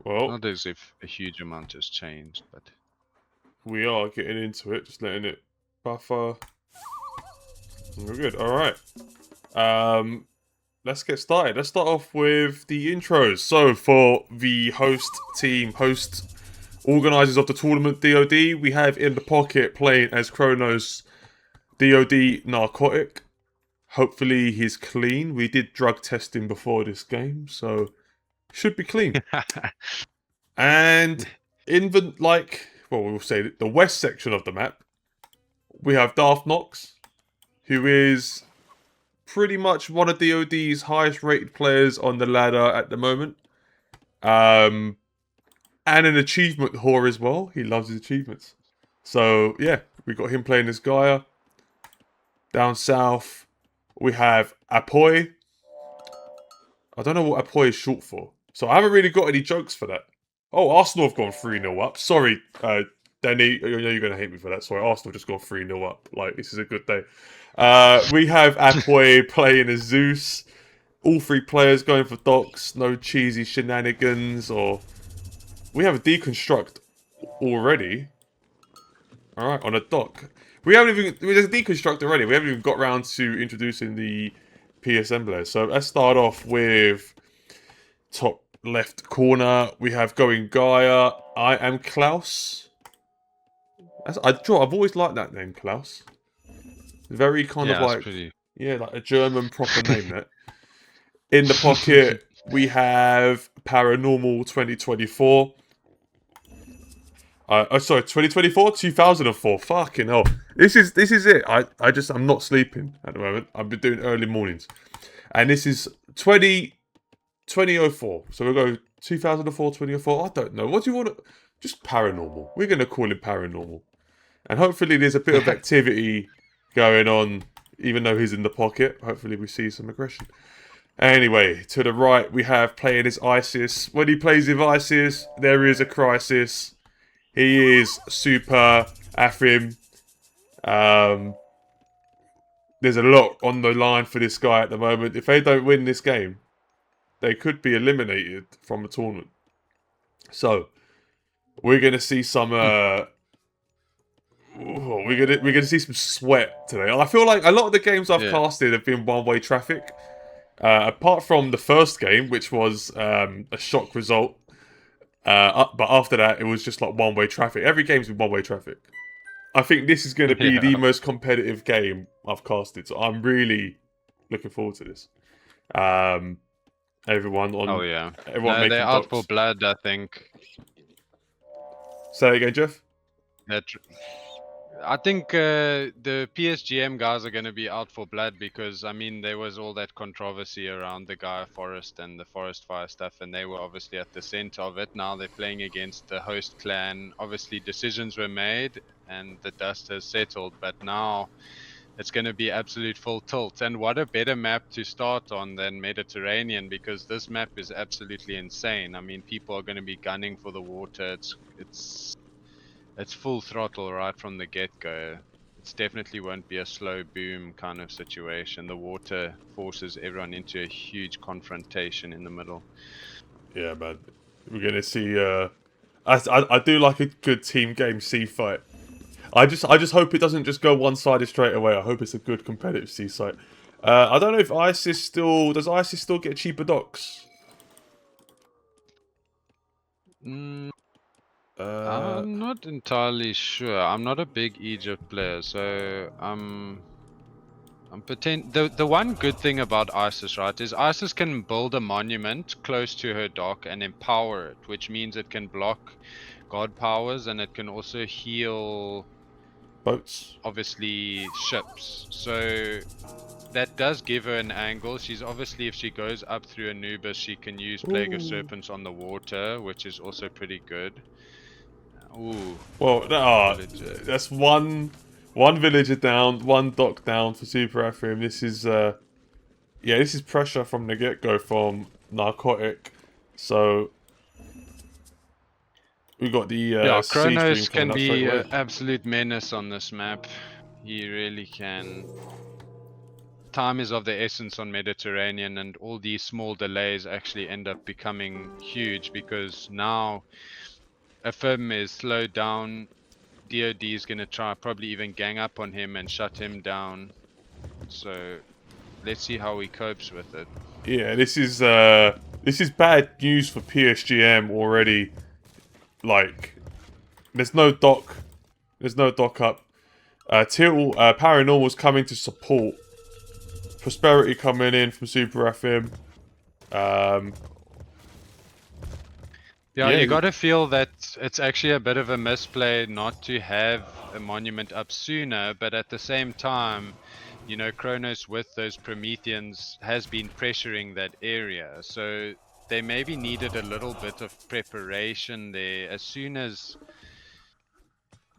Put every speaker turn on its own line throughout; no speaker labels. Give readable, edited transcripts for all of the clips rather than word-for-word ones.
Well,
Not as if a huge amount has changed, but
we are getting into it, just letting it buffer. We're good. All right. Let's get started. Let's start off with the intros. So, for the host team, host organisers of the tournament, DoD, we have in the pocket playing as Kronos, DoD Narcotic. Hopefully, he's clean. We did drug testing before this game, so should be clean. And in the we'll say the west section of the map, we have Darth Nox, who is pretty much one of DoD's highest rated players on the ladder at the moment. And an achievement whore as well. He loves his achievements. So yeah, we got him playing as Gaia. Down south, we have Apoy. I don't know what Apoy is short for. So I haven't really got any jokes for that. Oh, Arsenal have gone 3-0 up. Sorry, Danny, I know you're going to hate me for that. Sorry, Arsenal just gone 3-0 up. Like, this is a good day. We have Apoy playing as Zeus. All three players going for docks. No cheesy shenanigans or... We have a deconstruct already. Alright, on a dock. We haven't even... There's a deconstruct already. We haven't even got round to introducing the PSM players. So let's start off with... Top left corner, we have going Gaia. I am Klaus. I've always liked that name, Klaus. Very kind of
it's
like,
pretty.
yeah, like a German proper name. That in the pocket we have Paranormal 2024. Sorry, 2024, 2004. Fucking hell, this is it. I'm not sleeping at the moment. I've been doing early mornings, and this is 2004. So we'll go 2004, 2004. I don't know. What do you want to... Just paranormal. We're going to call it paranormal. And hopefully there's a bit of activity going on, even though he's in the pocket. Hopefully we see some aggression. Anyway, to the right, we have playing as Isis. When he plays with Isis, there is a crisis. He is super Afrim. There's a lot on the line for this guy at the moment. If they don't win this game, they could be eliminated from the tournament. So we're gonna see some. We're gonna see some sweat today. I feel like a lot of the games I've casted have been one-way traffic. Apart from the first game, which was a shock result. But after that, it was just like one-way traffic. Every game's been one-way traffic. I think this is going to be the most competitive game I've casted, so I'm really looking forward to this. Everyone on. Everyone making
they're out for blood, I think.
Say it again, Jeff.
I think the PSGM guys are going to be out for blood because, I mean, there was all that controversy around the Gaia Forest and the Forest Fire stuff, and they were obviously at the center of it. Now they're playing against the host clan. Obviously, decisions were made and the dust has settled, but now it's going to be absolute full tilt. And what a better map to start on than Mediterranean, because this map is absolutely insane. I mean, people are going to be gunning for the water. It's full throttle right from the get-go. It definitely won't be a slow boom kind of situation. The water forces everyone into a huge confrontation in the middle.
Yeah, man. We're going to see... I do like a good team game C fight. I just hope it doesn't just go one-sided straight away. I hope it's a good competitive C site. I don't know if ISIS still... Does ISIS still get cheaper docks?
I'm not entirely sure. I'm not a big Egypt player, so the one good thing about Isis, right, is Isis can build a monument close to her dock and empower it, which means it can block god powers and it can also heal
boats,
obviously ships. So that does give her an angle. She's obviously, if she goes up through Anubis, she can use Plague of Serpents on the water, which is also pretty good. Ooh.
Well, that's one villager down, one dock down for Super Afrim. This is this is pressure from the get-go from Narcotic. So we got the
Kronos can be an absolute menace on this map. He really can. time is of the essence on Mediterranean, and all these small delays actually end up becoming huge because now Affirm is slowed down. DoD is going to try probably even gang up on him and shut him down. So let's see how he copes with it.
Yeah, this is bad news for PSGM already. Like, there's no dock up. Paranormal's coming to support. Prosperity coming in from Super FM.
Yeah, you gotta feel that it's actually a bit of a misplay not to have a monument up sooner, but at the same time, you know, Kronos with those Prometheans has been pressuring that area, so they maybe needed a little bit of preparation there. As soon as,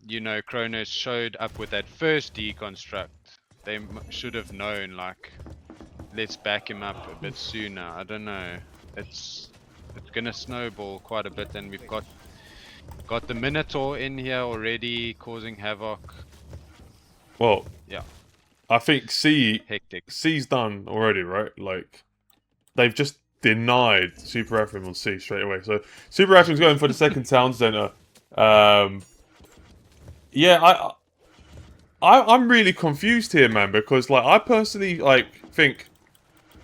you know, Kronos showed up with that first deconstruct, they should have known, like, let's back him up a bit sooner. I don't know. It's gonna snowball quite a bit, and we've got the Minotaur in here already causing havoc.
Well,
yeah,
I think
hectic.
C's done already, right? Like, they've just denied Super FM on C straight away. So Super FM's going for the second town center. Yeah, I'm really confused here, man, because like I personally think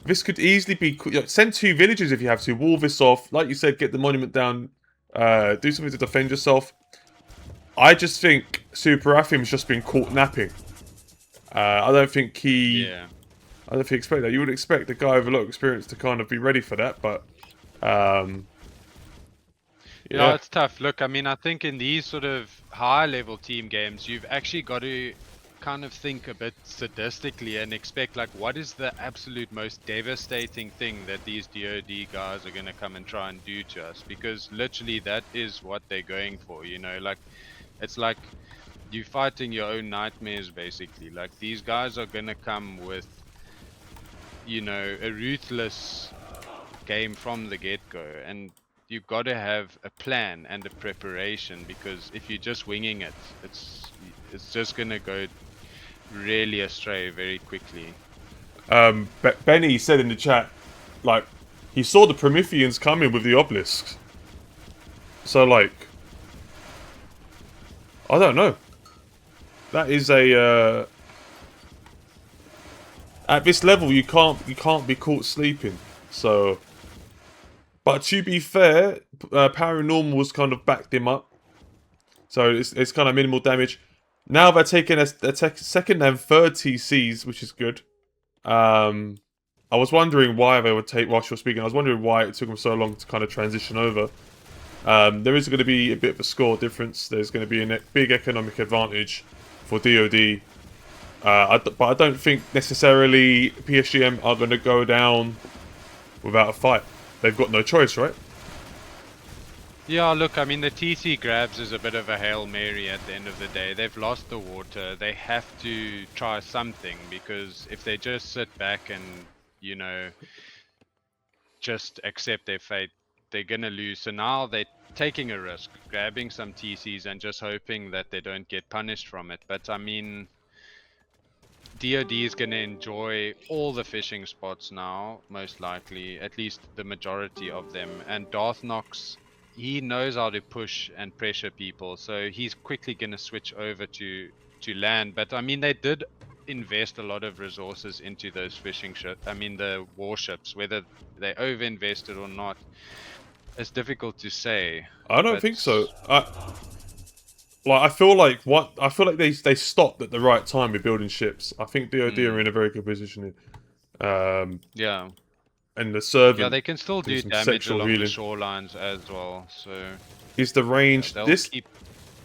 this could easily be send 2 villages if you have to. Wall this off, like you said, get the monument down, do something to defend yourself. I just think Super Afim's just been caught napping. I don't think he.
Yeah.
I don't think he expect that. You would expect the guy with a lot of experience to kind of be ready for that, but yeah,
No, it's tough. Look, I mean, I think in these sort of high-level team games, you've actually got to kind of think a bit sadistically and expect, like, what is the absolute most devastating thing that these DoD guys are going to come and try and do to us? Because literally that is what they're going for, you know? Like, it's like you fighting your own nightmares, basically. Like, these guys are going to come with, you know, a ruthless game from the get-go, and you've got to have a plan and a preparation, because if you're just winging it, it's just gonna go really astray very quickly.
Benny said in the chat, like, he saw the Prometheans coming with the obelisks. So, like, I don't know. That is a at this level you can't be caught sleeping. So, but to be fair, Paranormal's kind of backed him up. So it's kind of minimal damage. Now they're taking a second and third TCs, which is good. I was wondering why they would take, whilst you're speaking, I was wondering why it took them so long to kind of transition over. There is going to be a bit of a score difference. There's going to be a big economic advantage for DoD. But I don't think necessarily PSGM are going to go down without a fight. They've got no choice, right?
Yeah, look, I mean, the TC grabs is a bit of a Hail Mary at the end of the day. They've lost the water. They have to try something, because if they just sit back and, you know, just accept their fate, they're going to lose. So now they're taking a risk, grabbing some TCs and just hoping that they don't get punished from it. But, I mean, DoD is going to enjoy all the fishing spots now, most likely, at least the majority of them. And Darth Nox, he knows how to push and pressure people, so he's quickly going to switch over to land. But I mean, they did invest a lot of resources into those fishing ships. I mean, the warships, whether they over-invested or not, it's difficult to say.
I don't think so. I feel like they stopped at the right time with building ships. I think DoD are in a very good position here.
Yeah.
And the servant.
Yeah, they can still do damage along the shorelines as well. So
is the range
can
this hit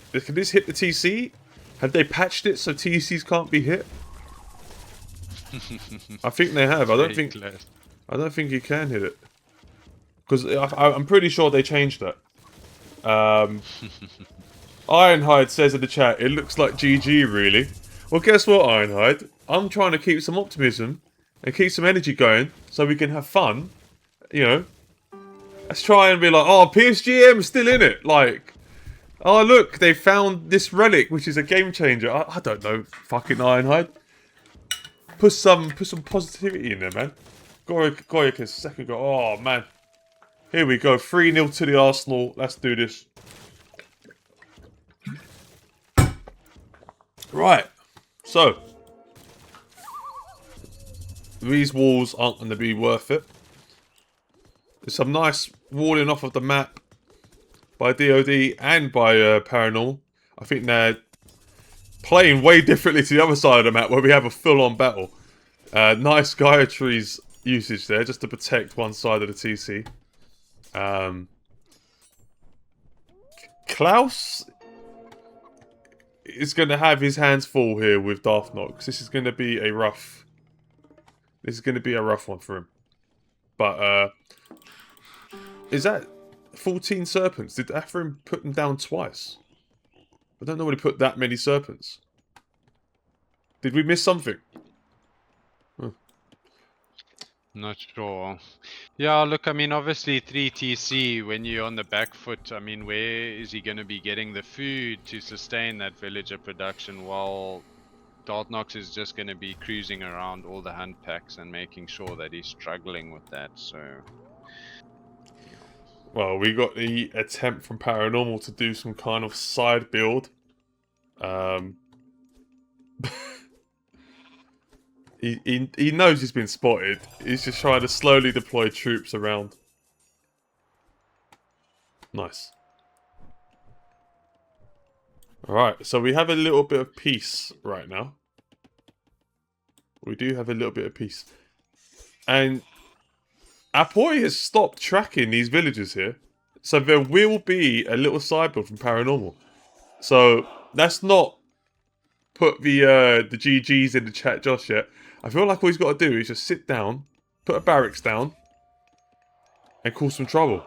the TC? Have they patched it so TCs can't be hit? I think they have. I don't think you can hit it, because I'm pretty sure they changed that. Ironhide says in the chat, it looks like GG really. Well, guess what, Ironhide? I'm trying to keep some optimism and keep some energy going so we can have fun. You know, let's try and be like, oh, PSGM's still in it. Like, oh, look, they found this relic, which is a game changer. I don't know, fucking Ironhide. put some positivity in there, man. Goyaka's second goal. Oh man. Here we go. 3-0 to the Arsenal. Let's do this. Right. So these walls aren't going to be worth it. There's some nice walling off of the map by DoD and by Paranormal. I think they're playing way differently to the other side of the map where we have a full-on battle. Nice Gaia trees usage there just to protect one side of the TC. Klaus is going to have his hands full here with Darth Nox. This is going to be a rough. This is going to be a rough one for him. But is that 14 serpents? Did Atherin put them down twice? I don't know when he put that many serpents. Did we miss something? Huh.
Not sure. Yeah, look, I mean, obviously 3 TC, when you're on the back foot, I mean, where is he going to be getting the food to sustain that villager production while Dartnox is just going to be cruising around all the hunt packs and making sure that he's struggling with that, so...
Well, we got the attempt from Paranormal to do some kind of side build. He knows he's been spotted. He's just trying to slowly deploy troops around. Nice. Alright, so we have a little bit of peace right now. We do have a little bit of peace. And Apoy has stopped tracking these villagers here. So there will be a little side build from Paranormal. So let's not put the GGs in the chat just yet. I feel like all he's got to do is just sit down, put a barracks down, and cause some trouble.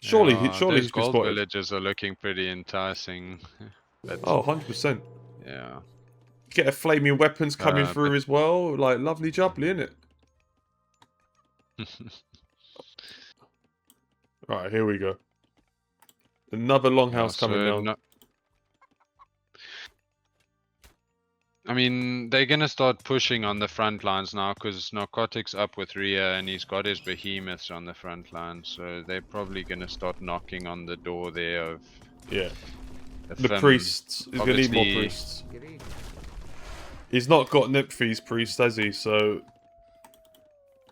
Surely, surely he's been
gold
spotted.
Villagers are looking pretty enticing. But,
Oh, 100%.
yeah.
Get a flaming weapons coming through as well. Like, lovely jubbly, innit? Right, here we go. Another longhouse coming down.
I mean, they're going to start pushing on the front lines now because Narcotic's up with Rhea and he's got his behemoths on the front line. So they're probably going to start knocking on the door there of...
Yeah. The priests. He's going to need more priests. He's not got Nymphes priest, has he? So...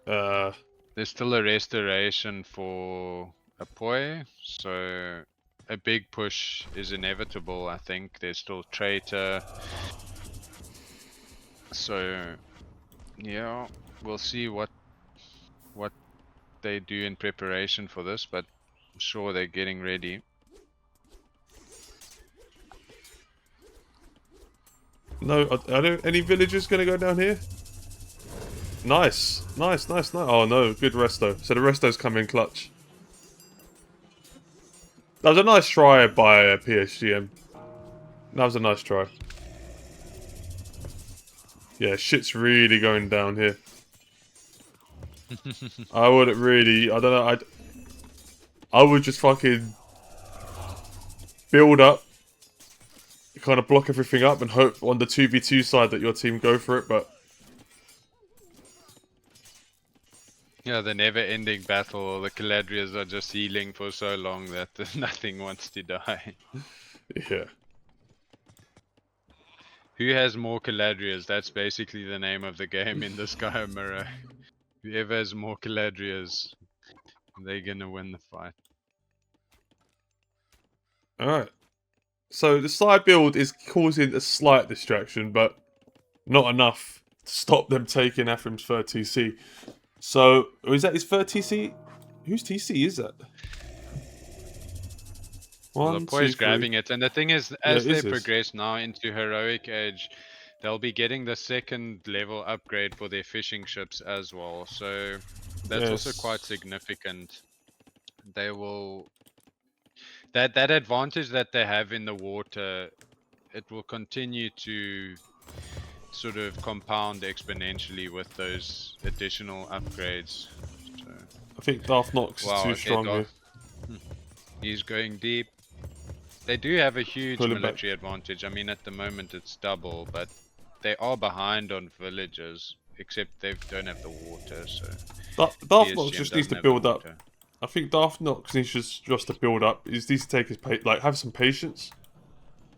There's still a restoration for Apoy. So a big push is inevitable, I think. There's still Traitor. So, yeah, we'll see what they do in preparation for this, but I'm sure they're getting ready.
No, I don't. Any villagers gonna go down here? Nice, nice, nice, nice. Oh no, good resto. So the restos come in clutch. That was a nice try by PSGM. That was a nice try. Yeah, shit's really going down here. I wouldn't really... I don't know. I would just fucking... build up. Kind of block everything up and hope on the 2v2 side that your team go for it, but...
Yeah, the never-ending battle. The Caladrias are just healing for so long that nothing wants to die.
Yeah.
Who has more Caladrias? That's basically the name of the game in the Sky Mirror. Whoever has more Caladrias, they're gonna win the fight.
Alright. So the side build is causing a slight distraction, but not enough to stop them taking Athrim's third TC. So, is that his third TC? Whose TC is that?
Well, Apoy's grabbing it, and the thing is, as they progress now into Heroic Age, they'll be getting the second level upgrade for their fishing ships as well. So that's also quite significant. They will... That advantage that they have in the water, it will continue to sort of compound exponentially with those additional upgrades. So,
I think Darth Nox is too strong here.
He's going deep. They do have a huge military advantage. I mean, at the moment it's double, but they are behind on villagers, except they don't have the water. So
Darth Nox
PSGM
just needs
doesn't
to
have the
build up.
water.
I think Darth Nox needs just to build up. He needs to take his have some patience.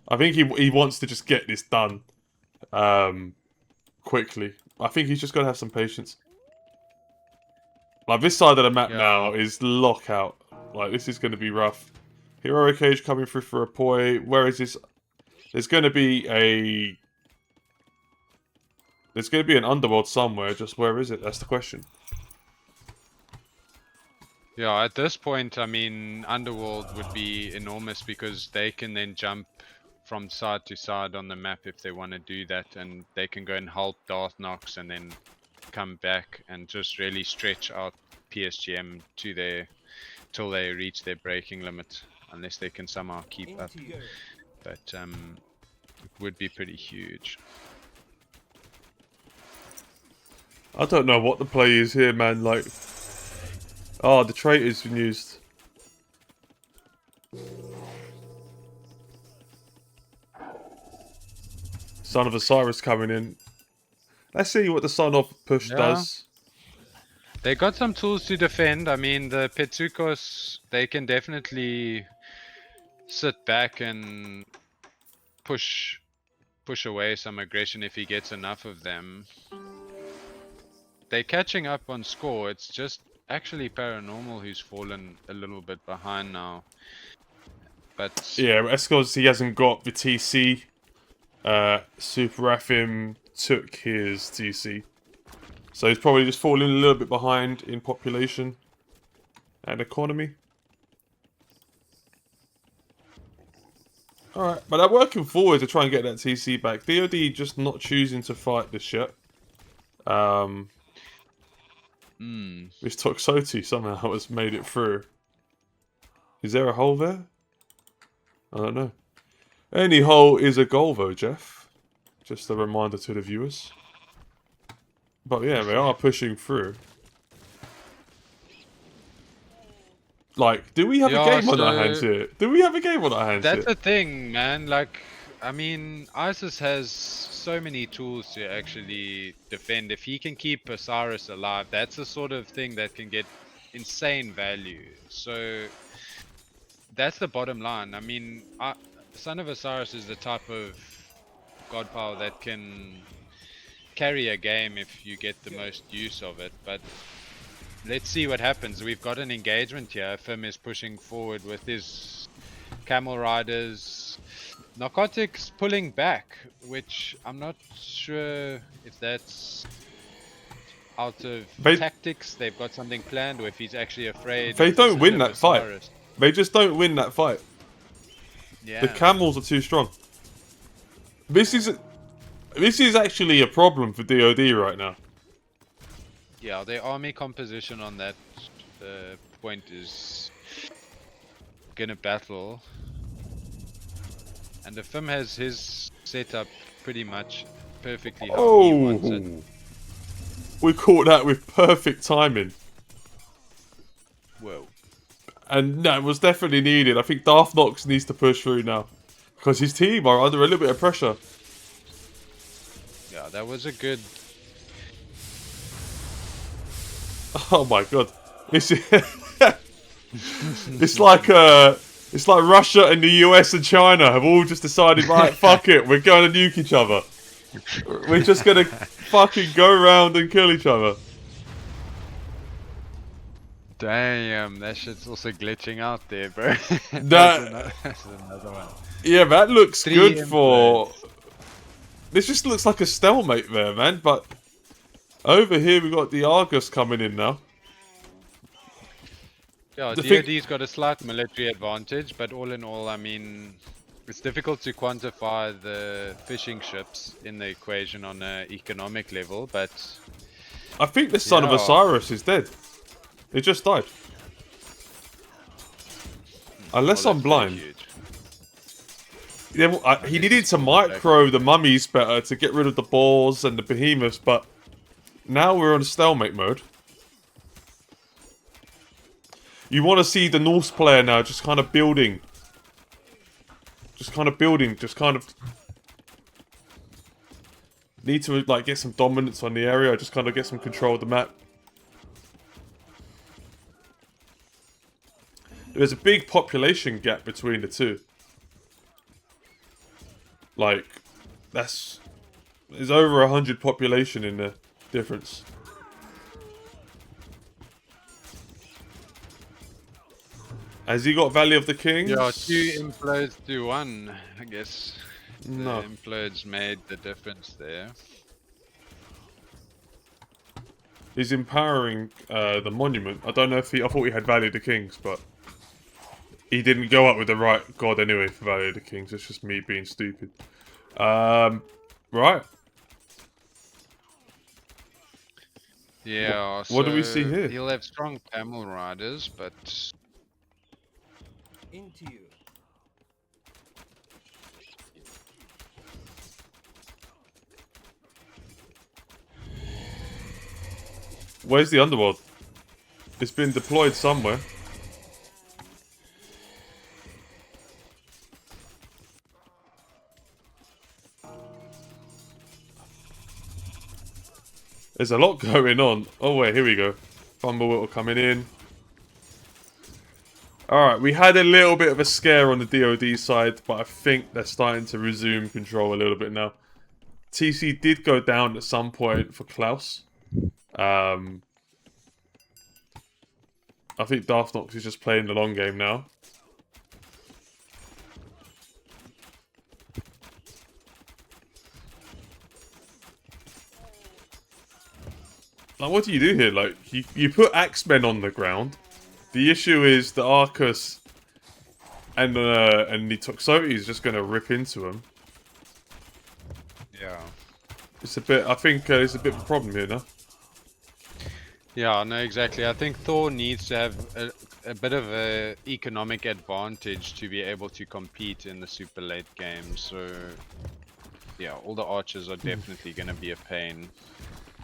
I think he wants to just get this done, quickly. I think he's just gonna have some patience. Like this side of the map now is lockout. Like this is gonna be rough. Heroic Age coming through for a poi. Where is this? There's gonna be an underworld somewhere. Just where is it? That's the question.
Yeah, at this point, I mean, Underworld would be enormous because they can then jump from side to side on the map if they want to do that, and they can go and help Darth Nox and then come back and just really stretch out PSGM till they reach their breaking limit, unless they can somehow keep up. But it would be pretty huge.
I don't know what the play is here, man. Like, oh, the traitor's been used. Son of Osiris coming in. Let's see what the Son of Push does.
They got some tools to defend. I mean, the Petsukos, they can definitely sit back and push away some aggression if he gets enough of them. They're catching up on score. It's just actually Paranormal who's fallen a little bit behind now. But
yeah, Escos, he hasn't got the TC. Super Rafim took his TC. So he's probably just falling a little bit behind in population and economy. Alright, but they're working forward to try and get that TC back. DoD just not choosing to fight this shit. This Toxoti somehow has made it through. Is there a hole there? I don't know. Any hole is a goal though, Jeff. Just a reminder to the viewers. But yeah, they are pushing through. Like, do we have a game on our hands here? Do we have a game on our hands here?
That's the thing, man. Like, I mean, ISIS has so many tools to actually defend. If he can keep Osiris alive, that's the sort of thing that can get insane value. So that's the bottom line. I mean, Son of Osiris is the type of god power that can carry a game if you get the most use of it. But let's see what happens. We've got an engagement here. Fim is pushing forward with his camel riders. Narcotics pulling back, which I'm not sure if that's out of tactics. They've got something planned, or if he's actually afraid.
They don't win that fight. They just don't win that fight.
Yeah.
The camels are too strong. This is actually a problem for DoD right now.
Yeah, their army composition on that point is gonna battle. And the Fim has his setup pretty much perfectly how he wants it.
We caught that with perfect timing.
Whoa.
And that was definitely needed. I think Darth Nox needs to push through now. Because his team are under a little bit of pressure.
Yeah, that was a good...
Oh my god. This is... it's like Russia and the US and China have all just decided, right, fuck it, we're going to nuke each other. We're just going to fucking go around and kill each other.
Damn, that shit's also glitching out there, bro.
That's
another one.
Yeah, that looks good for... This just looks like a stalemate there, man. But over here we got the Argus coming in now.
Yeah, DoD's got a slight military advantage, but all in all, I mean, it's difficult to quantify the fishing ships in the equation on an economic level, but...
I think the Son of Osiris is dead. He just died. Unless I'm blind. Yeah, well, he needed to micro the mummies better to get rid of the boars and the behemoths, but now we're on stalemate mode. You want to see the Norse player now just kind of building. Need to like get some dominance on the area, just kind of get some control of the map. There's a big population gap between the two. Like, there's over 100 population in the difference. Has he got Valley of the Kings?
Yeah, 2 implodes to 1. I guess
No.
the implodes made the difference there.
He's empowering the monument. I don't know if I thought he had Valley of the Kings, but he didn't go up with the right god anyway for Valley of the Kings. It's just me being stupid. Right.
Yeah,
What do we see here?
He'll have strong camel riders, but
Into you.
Where's the underworld? It's been deployed somewhere. There's a lot going on. Oh wait, here we go. Thunderwhirtle coming in. Alright, we had a little bit of a scare on the DoD side, but I think they're starting to resume control a little bit now. TC did go down at some point for Klaus. I think Darth Nox is just playing the long game now. Like, what do you do here? Like, you put Axemen on the ground. The issue is the Arcus and the Toxotes is just going to rip into him.
yeah.
It's a bit. I think it's a bit of a problem here now.
Yeah, no, exactly. I think Thor needs to have a bit of a economic advantage to be able to compete in the super late game. So, yeah, all the archers are definitely going to be a pain.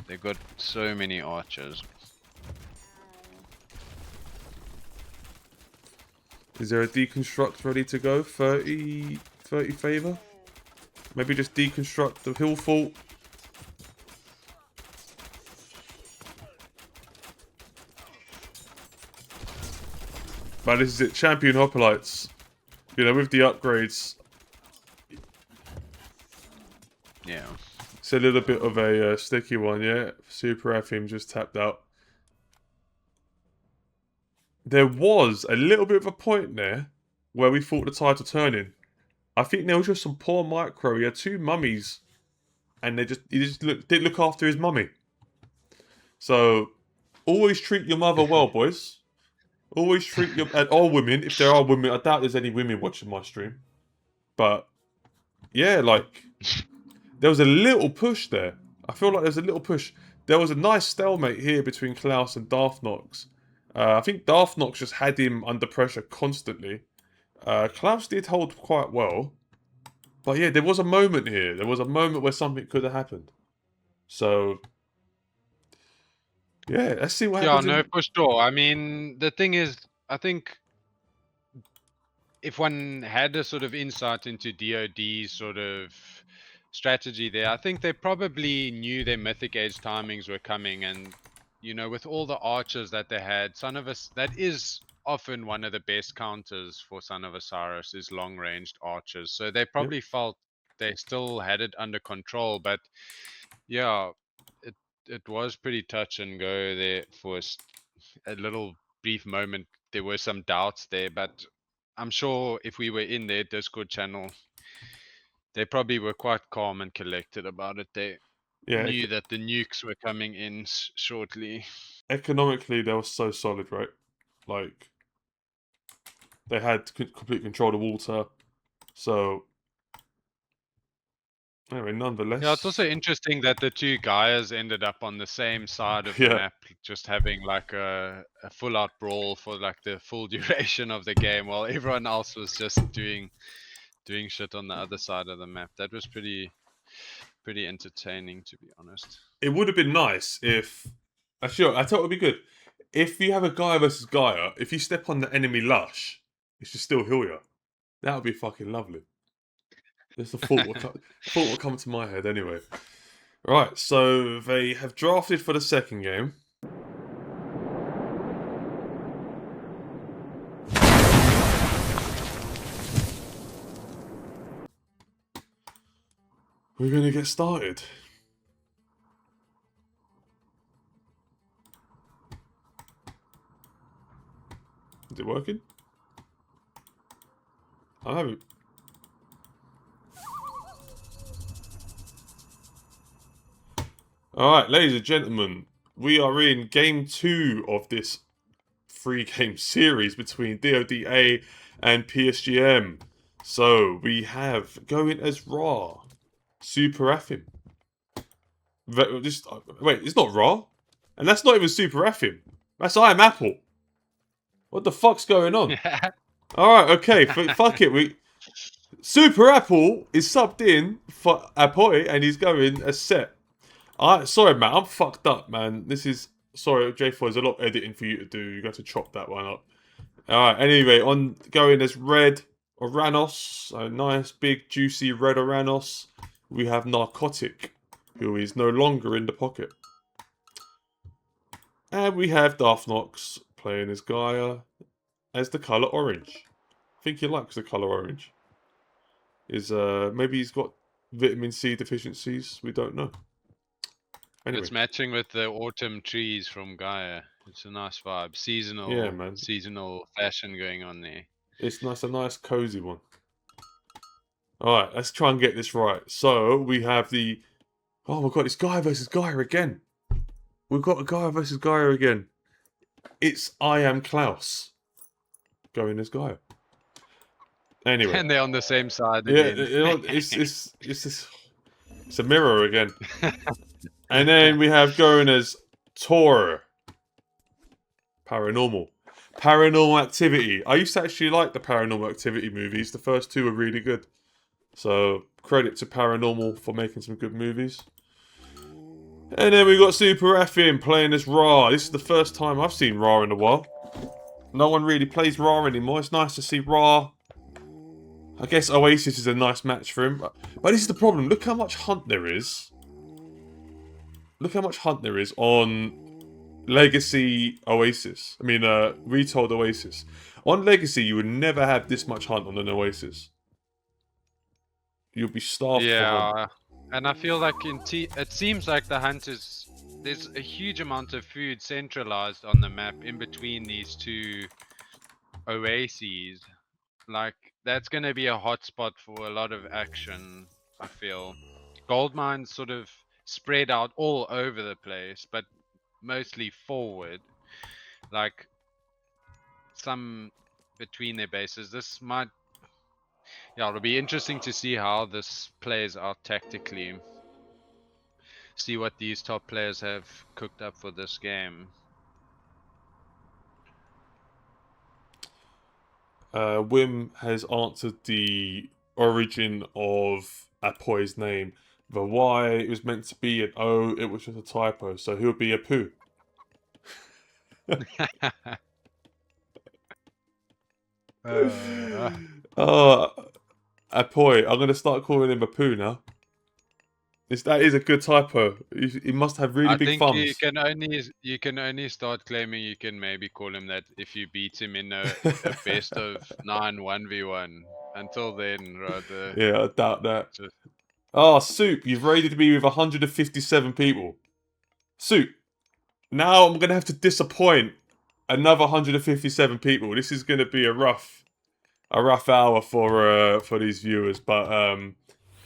They've got so many archers.
Is there a deconstruct ready to go? 30 favor? Maybe just deconstruct the hill fort. But this is it. Champion Hoplites. You know, with the upgrades,
Yeah.
it's a little bit of a sticky one, yeah? Super FM just tapped out. There was a little bit of a point there where we thought the tide was turning. I think there was just some poor micro. He had 2 mummies, and he just didn't look after his mummy. So, always treat your mother well, boys. Always treat your and all women. If there are women, I doubt there's any women watching my stream. But yeah, like there was a little push there. I feel like there's a little push. There was a nice stalemate here between Klaus and Darth Nox. I think Darth Nox just had him under pressure constantly. Klaus did hold quite well. But yeah, there was a moment here. There was a moment where something could have happened. So yeah, let's see what
Yeah,
happens.
no, for sure. I mean, the thing is, I think if one had a sort of insight into DoD's sort of strategy there, I think they probably knew their Mythic Age timings were coming, and you know, with all the archers that they had, Son of that is often one of the best counters for Son of Osiris is long-ranged archers. So they probably felt they still had it under control, but yeah, it was pretty touch and go there for a little brief moment. There were some doubts there, but I'm sure if we were in their Discord channel, they probably were quite calm and collected about it. They
Yeah,
knew that the nukes were coming in shortly.
economically they were so solid, right? Like they had complete control of water. So anyway, nonetheless.
Yeah, it's also interesting that the 2 Gaias ended up on the same side of the
Yeah.
map, just having like a full-out brawl for like the full duration of the game, while everyone else was just doing shit on the other side of the map. That was pretty entertaining, to be honest.
It would have been nice if actually I thought it would be good. If you have a Gaia versus Gaia, if you step on the enemy lush, it should still heal you. That would be fucking lovely. Just a thought will come to my head anyway. Right, so they have drafted for the second game. We're going to get started. Is it working? I haven't. Alright, ladies and gentlemen, we are in game 2 of this 3-game series between DoD and PSGM. So, we have going as Ra, Super Affin. Wait, it's not Ra? And that's not even Super Affin. That's I Am Apple. What the fuck's going on? Alright, okay, fuck it. Super Apple is subbed in for Apoy and he's going as Set. Sorry, man, I'm fucked up, man. Sorry, J4, there's a lot of editing for you to do. You got to chop that one up. Alright, anyway, on going as Red Oranos, a nice, big, juicy Red Oranos. We have Narcotic, who is no longer in the pocket. And we have Darth Nox playing as Gaia as the colour orange. I think he likes the colour orange. Maybe he's got vitamin C deficiencies, we don't know. Anyway.
It's matching with the autumn trees from Gaia. It's a nice vibe. Seasonal,
yeah, man.
Seasonal fashion going on there.
It's nice, a nice cozy one. Alright, let's try and get this right. So, we have the... Oh my god, it's Gaia versus Gaia again. We've got a Gaia versus Gaia again. It's I Am Klaus going as Gaia. Anyway.
And they're on the same side again.
Yeah, it's a mirror again. And then we have going as Tor. Paranormal. Paranormal Activity. I used to actually like the Paranormal Activity movies. The first two were really good. So, credit to Paranormal for making some good movies. And then we got Super Affin playing as Ra. This is the first time I've seen Ra in a while. No one really plays Ra anymore. It's nice to see Ra. I guess Oasis is a nice match for him. But this is the problem. Look how much hunt there is. Look how much hunt there is on Legacy Oasis. I mean, Retold Oasis. On Legacy, you would never have this much hunt on an Oasis. You'll be starved for hunt.
And I feel like it seems like the hunt is... There's a huge amount of food centralized on the map in between these two oases. Like, that's going to be a hotspot for a lot of action, I feel. Gold mines sort of spread out all over the place, but mostly forward. Like, some between their bases. This might... Yeah, it'll be interesting to see how this plays out tactically. See what these top players have cooked up for this game.
Wim has answered the origin of Apoy's name. The Y, it was meant to be an O, it was just a typo, so he'll be a poo. Apoy, I'm going to start calling him a poo now. That is a good typo. He must have really big thumbs.
You can only start claiming you can maybe call him that if you beat him in a best of 9 1v1. Until then, rather.
Yeah, I doubt that. Soup, you've raided me with 157 people. Soup, now I'm going to have to disappoint another 157 people. This is going to be a rough hour for these viewers, but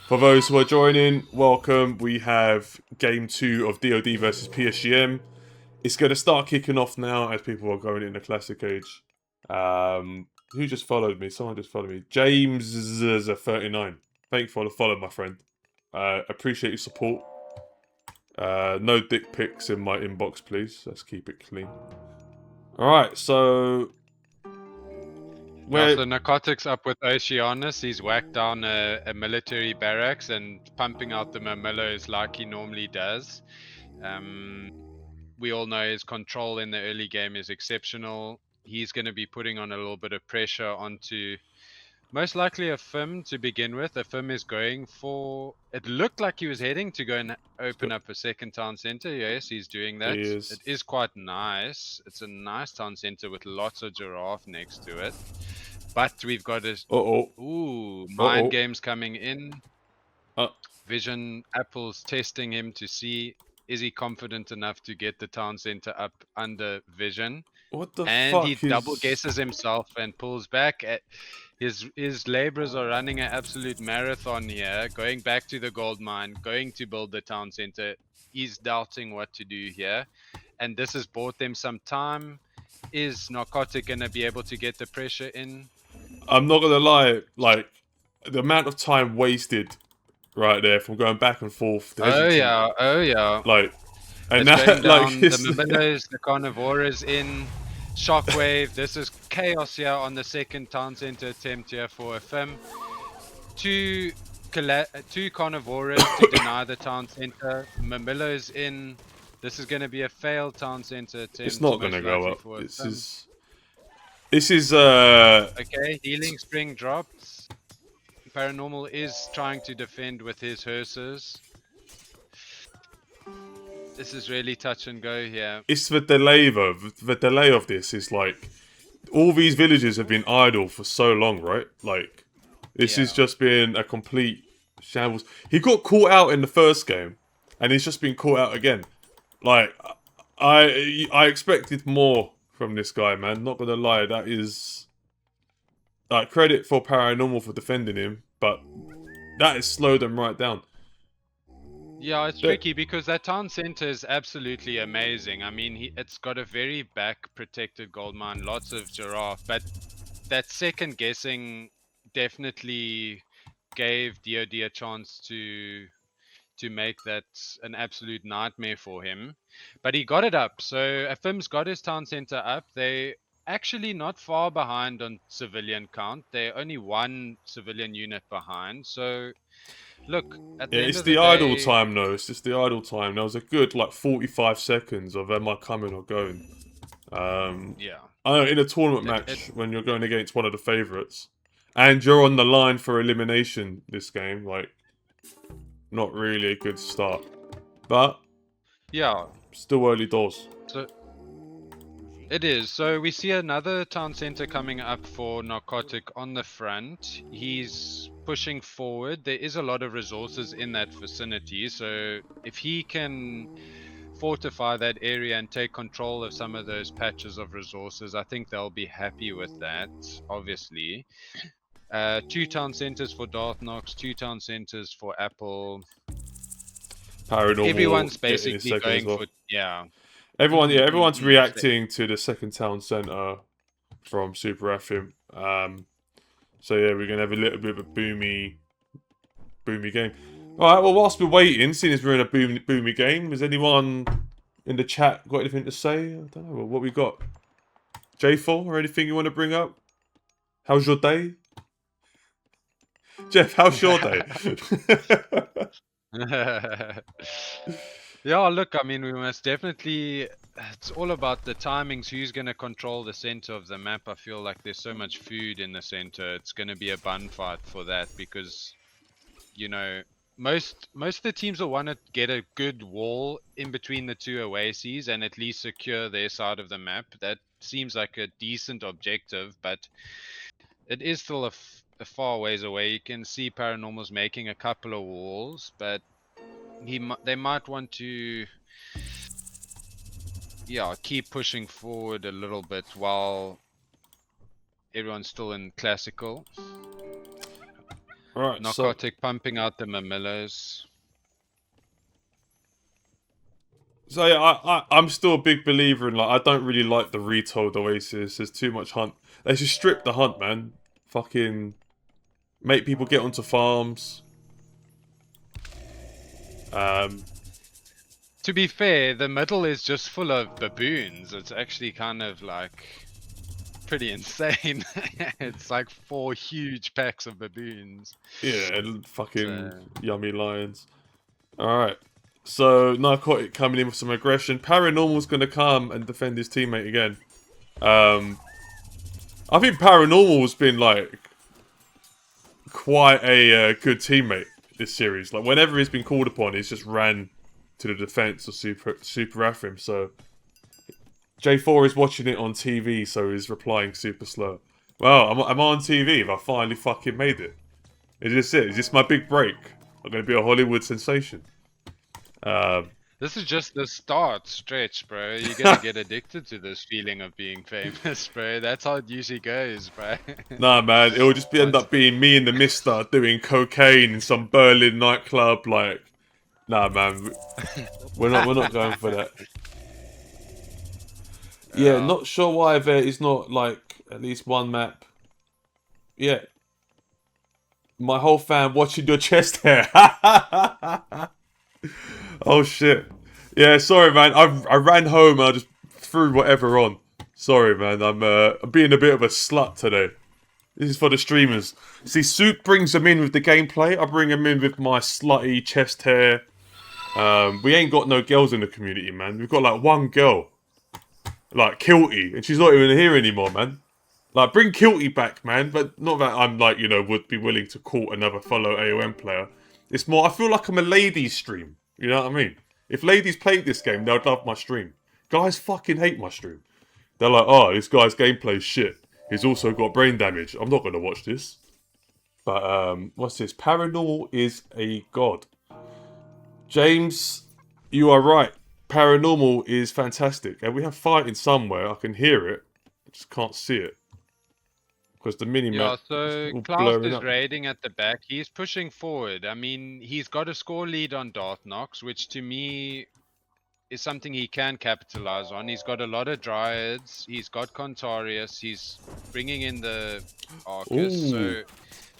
for those who are joining, welcome. We have game 2 of DoD versus PSGM. It's going to start kicking off now as people are going in the classic age. Who just followed me? Someone just followed me. James39. Thank you for the follow, my friend. Appreciate your support. No dick pics in my inbox, please. Let's keep it clean. Alright, so...
So Narcotics up with Oceanus. He's whacked down a military barracks and pumping out the Mamillos like he normally does. We all know his control in the early game is exceptional. He's going to be putting on a little bit of pressure onto Most likely a Fim to begin with. A Fim is going for. It looked like he was heading to go and open up a second town center. Yes, he's doing that.
He is.
It is quite nice. It's a nice town center with lots of giraffe next to it. But we've got a.
Uh-oh.
Ooh, mind
Uh-oh.
games coming in.
Uh,
Vision Apple's testing him to see is he confident enough to get the town center up under Vision.
what the
And he
fuck
double
is...
guesses himself and pulls back. His laborers are running an absolute marathon here, going back to the gold mine, going to build the town center. He's doubting what to do here, and this has bought them some time. Is Narcotic gonna be able to get the pressure in?
I'm not gonna lie, like, the amount of time wasted right there from going back and forth, the
Oh
hesitant,
yeah, oh yeah.
like, and
It's going
that, like,
down. The
it's,
Mamilos, the Carnivoras in. Shockwave. This is chaos here on the second town center attempt here for a Fim. Two Carnivoras to deny the town center. Mamilo's in. This is going to be a failed town center attempt.
it's not
most
gonna go
likely
up.
for a
This
Fim.
is,
Okay, healing spring dropped. Paranormal is trying to defend with his hearses. This is really touch and go here.
it's the delay though. The delay of this is like, all these villages have been idle for so long, right? Like, this has
Yeah.
just been a complete shambles. He got caught out in the first game, and he's just been caught out again. Like, I expected more from this guy, man. Not gonna lie, that is, like, credit for Paranormal for defending him, but that has slowed them right down.
Yeah, it's
The-
tricky because that town center is absolutely amazing. I mean, it's got a very back protected gold mine, lots of giraffe, but that second guessing definitely gave DoD a chance to make that an absolute nightmare for him. But he got it up. So Afim's got his town center up. They actually not far behind on civilian count. They're only one civilian unit behind. So look, at the
Yeah,
end
it's
of the
the idle
day,
time though. It's just the idle time. There was a good like 45 seconds of am I coming or going.
yeah.
I know in a tournament match when you're going against one of the favourites, and you're on the line for elimination this game, like, not really a good start. But
Yeah,
still early doors.
so it is. So we see another town center coming up for Narcotic on the front. He's pushing forward. There is a lot of resources in that vicinity. So if he can fortify that area and take control of some of those patches of resources, I think they'll be happy with that, obviously. Two town centers for Darth Nox, two town centers for Apple.
Paranormal.
Everyone's
getting a
basically
second as
going
well.
for, yeah.
Everyone's
Mm.
reacting to the second town centre from Super FM. So yeah, we're gonna have a little bit of a boomy game. All right. Well, whilst we're waiting, seeing as we're in a boomy game, has anyone in the chat got anything to say? I don't know. What we got? J4 or anything you want to bring up? How's your day? Jeff, how's your day?
Yeah, look, I mean, we must definitely. It's all about the timings. Who's going to control the center of the map? I feel like there's so much food in the center. It's going to be a bun fight for that because, you know, most of the teams will want to get a good wall in between the two oases and at least secure their side of the map. That seems like a decent objective, but it is still a far ways away. You can see Paranormal's making a couple of walls, but they might want to, yeah, keep pushing forward a little bit while everyone's still in classical.
Right,
Narcotic pumping out the Mamilos.
So yeah, I'm still a big believer in, like, I don't really like the retold Oasis. There's too much hunt. They should strip the hunt, man. Fucking make people get onto farms.
To be fair, the middle is just full of baboons. It's actually kind of like pretty insane. It's like 4 huge packs of baboons.
Yeah, and fucking yummy lions. Alright. So, Narcotic coming in with some aggression. Paranormal's going to come and defend his teammate again. I think Paranormal's been, like, quite a good teammate this series. Like whenever he's been called upon, he's just ran to the defense or super after him. So J4 is watching it on TV, so he's replying super slow. Well, I'm on TV. I finally fucking made it. Is this it? Is this my big break? I'm gonna be a Hollywood sensation.
This is just the start stretch, bro. You're gonna get addicted to this feeling of being famous, bro. That's how it usually goes, bro.
Nah, man, it will just end up being me and the Mister doing cocaine in some Berlin nightclub. Like, nah, man, we're not going for that. Yeah, not sure why there is not like at least one map. Yeah, my whole fam watching your chest hair. Oh shit. Yeah, sorry, man. I ran home and I just threw whatever on. Sorry, man. I'm being a bit of a slut today. This is for the streamers. See, Soup brings them in with the gameplay. I bring them in with my slutty chest hair. We ain't got no girls in the community, man. We've got like one girl. Like, Kilty. And she's not even here anymore, man. Like, bring Kilty back, man. But not that I'm like, you know, would be willing to court another fellow AOM player. It's more, I feel like I'm a ladies stream. You know what I mean? If ladies played this game, they'd love my stream. Guys fucking hate my stream. They're like, oh, this guy's gameplay's shit. He's also got brain damage. I'm not going to watch this. But, what's this? Paranormal is a god. James, you are right. Paranormal is fantastic. And we have fighting somewhere. I can hear it. I just can't see it. Because the minimap
Yeah, so
is all
Klaus
blurring
is
up.
raiding at the back. He's pushing forward. I mean, he's got a score lead on Darthnox, which to me is something he can capitalize on. He's got a lot of Dryads. He's got Contarius. He's bringing in the Arcus.
Ooh.
So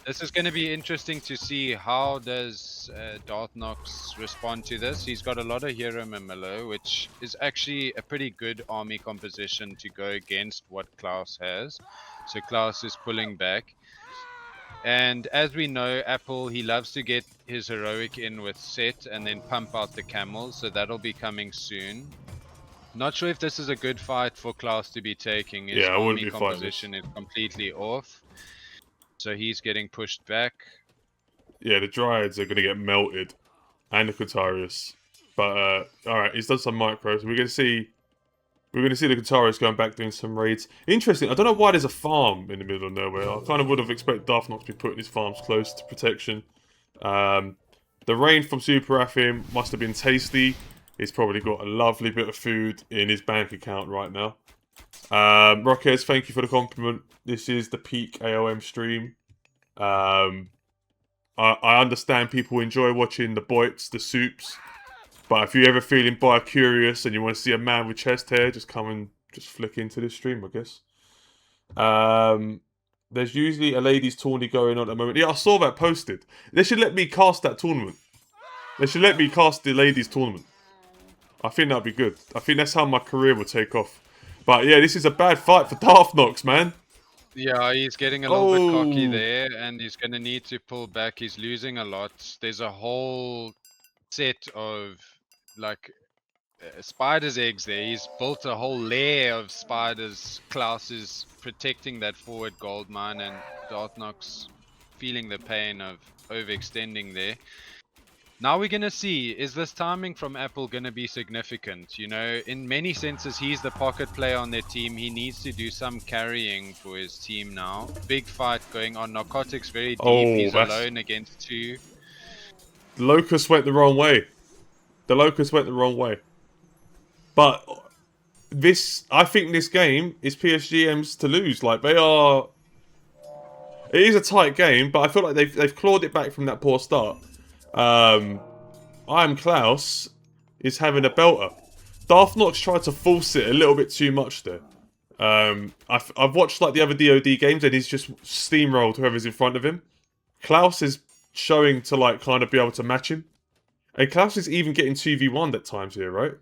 this is going to be interesting to see how does Darthnox respond to this. He's got a lot of Hero Mamilo, which is actually a pretty good army composition to go against what Klaus has. So Klaus is pulling back. And as we know, Apple, he loves to get his heroic in with Set and then pump out the camels. So that'll be coming soon. Not sure if this is a good fight for Klaus to be taking. His army composition is completely off. So he's getting pushed back.
Yeah, the Dryads are going to get melted. And the Kutarius. But, alright, he's done some micros. We're going to see the Kutarius going back doing some raids. Interesting, I don't know why there's a farm in the middle of nowhere. I kind of would have expected Darthnox to be putting his farms close to protection. The rain from Super Afim must have been tasty. He's probably got a lovely bit of food in his bank account right now. Rockets, thank you for the compliment. This is the peak AOM stream. I understand people enjoy watching the Boits, the Soups. But if you're ever feeling bi-curious and you want to see a man with chest hair, just come and just flick into this stream, I guess. There's usually a ladies' tourney going on at the moment. Yeah, I saw that posted. They should let me cast that tournament. They should let me cast the ladies' tournament. I think that'd be good. I think that's how my career will take off. But yeah, this is a bad fight for Darthnox, man.
Yeah, he's getting a little bit cocky there, and he's going to need to pull back. He's losing a lot. There's a whole set of, like, spider's eggs there. He's built a whole layer of spiders. Klaus is protecting that forward gold mine, and Darthnox feeling the pain of overextending there. Now we're going to see, is this timing from Apple going to be significant? You know, in many senses, he's the pocket player on their team. He needs to do some carrying for his team now. Big fight going on. Narcotics very deep. He's alone against two.
The Locust went the wrong way. The Locust went the wrong way. But I think this game is PSGM's to lose. Like, they are... It is a tight game, but I feel like they've clawed it back from that poor start. I Am Klaus is having a belter. Darthnox tried to force it a little bit too much there. I've watched like the other DoD games and he's just steamrolled whoever's in front of him. Klaus is showing to like kind of be able to match him. And Klaus is even getting 2v1 at times here, right?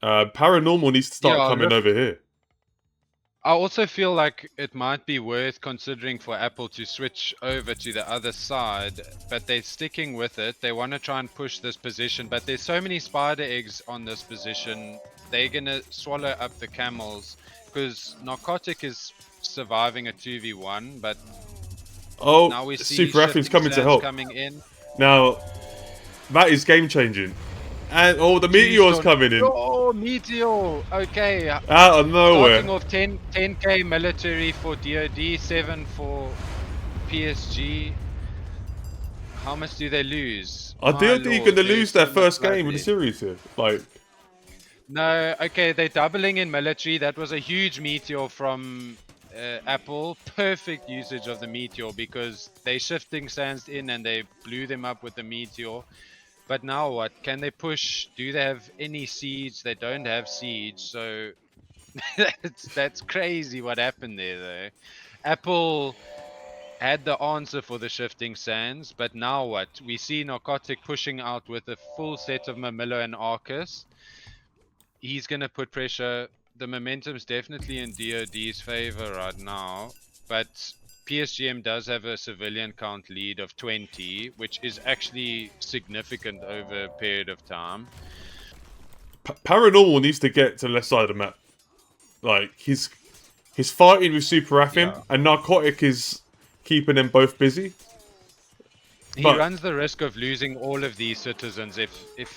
Paranormal needs to start coming over here.
I also feel like it might be worth considering for Apple to switch over to the other side, but they're sticking with it. They want to try and push this position, but there's so many spider eggs on this position. They're going to swallow up the camels because Narcotic is surviving a 2v1, but
Oh,
Now we see
Super Athlete's
shifting
coming to
sands
help.
coming in.
Now, that is game changing. And the Meteor's coming in.
Oh, Meteor! Okay,
Out of nowhere.
starting off 10k military for DoD, 7 for PSG. How much do they lose?
Are
My
DoD going
lord,
to
there's
lose their
so much
first
blood
game of the
left.
series here? Like,
No, okay, they're doubling in military. That was a huge Meteor from Apple. Perfect usage of the Meteor because they shifting sands in and they blew them up with the Meteor. But now what? Can they push? Do they have any siege? They don't have siege, so that's crazy what happened there though. Apple had the answer for the shifting sands, but now what? We see Narcotic pushing out with a full set of Mamilo and Arcus. He's gonna put pressure. The momentum's definitely in DoD's favor right now, but PSGM does have a civilian count lead of 20, which is actually significant over a period of time.
Paranormal needs to get to the left side of the map. Like, he's fighting with Super Affin,
Yeah.
and Narcotic is keeping them both busy.
He
But
runs the risk of losing all of these citizens if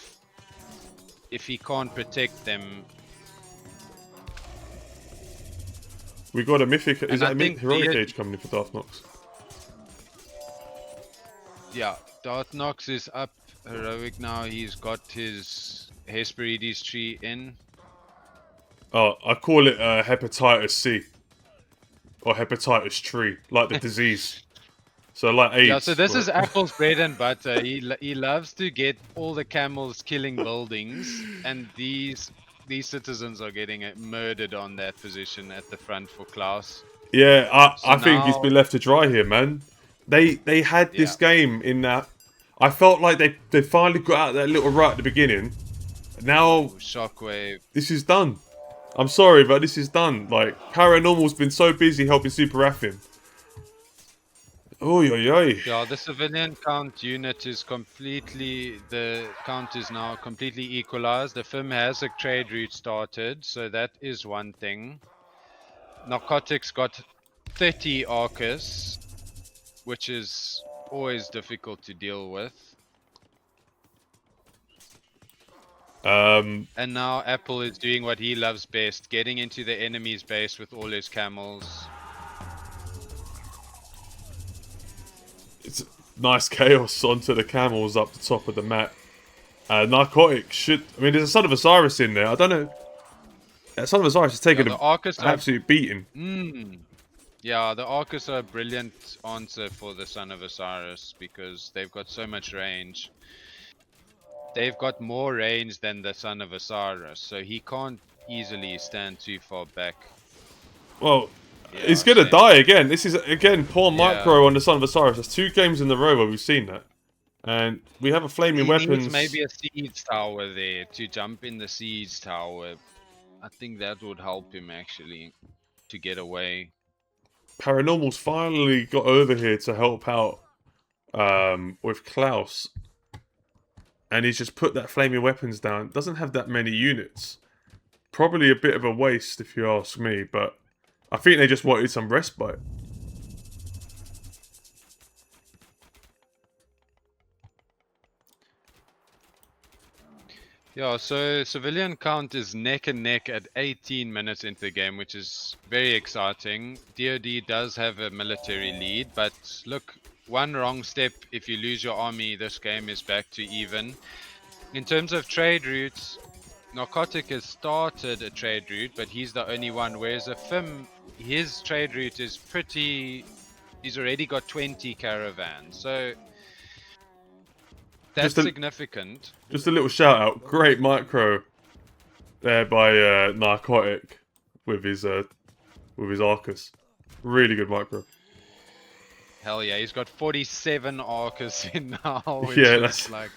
he can't protect them.
we got a Mythic. Is
And
that
I
a
think
Heroic
the-
Age coming in for Darth Nox?
Yeah, Darth Nox is up heroic now. He's got his Hesperides tree in.
Oh, I call it Hepatitis C. Or Hepatitis Tree. Like the disease. So like AIDS.
Yeah, so this
but-
is Apple's bread and butter. He loves to get all the camels killing buildings, and these citizens are getting murdered on that position at the front for Klaus.
Yeah,
So
I think he's
now-
been left to dry here, man. They had this game in that. I felt like they finally got out of that little rut at the beginning. Now
Shockwave.
this is done. I'm sorry, but this is done. Like, Paranormal's been so busy helping Super Affin. Oy, oy, oy.
Yeah, the civilian count unit is completely, the count is now completely equalized. The firm has a trade route started, so that is one thing. Narcotics got 30 Arcus, which is always difficult to deal with. And now Apple is doing what he loves best, getting into the enemy's base with all his camels.
It's nice chaos onto the camels up the top of the map. Narcotic should... I mean, there's a Son of Osiris in there. I don't know. That Son of Osiris is taking
Yeah, the Arcus
an
are-
absolute beating.
Yeah, the Arcus are a brilliant answer for the Son of Osiris because they've got so much range. They've got more range than the Son of Osiris, so he can't easily stand too far back.
Well,
Yeah,
he's going to
same.
die again. This is, again, poor
Yeah.
micro on the Son of Osiris. There's 2 games in a row where we've seen that. And we have a flaming
He
weapons.
needs maybe a siege tower there to jump in the siege tower. I think that would help him actually to get away.
Paranormal's finally got over here to help out with Klaus. And he's just put that flaming weapons down. Doesn't have that many units. Probably a bit of a waste if you ask me, but I think they just wanted some respite.
Yeah, so civilian count is neck and neck at 18 minutes into the game, which is very exciting. DoD does have a military lead, but look, one wrong step, if you lose your army, this game is back to even. In terms of trade routes, Narcotic has started a trade route, but he's the only one, whereas a FIM, his trade route is pretty... He's already got 20 caravans, so that's significant.
Just a little shout out. Great micro there by Narcotic with his Arcus. Really good micro.
Hell yeah, he's got 47 Arcus in now, which
Yeah,
is
that's-
like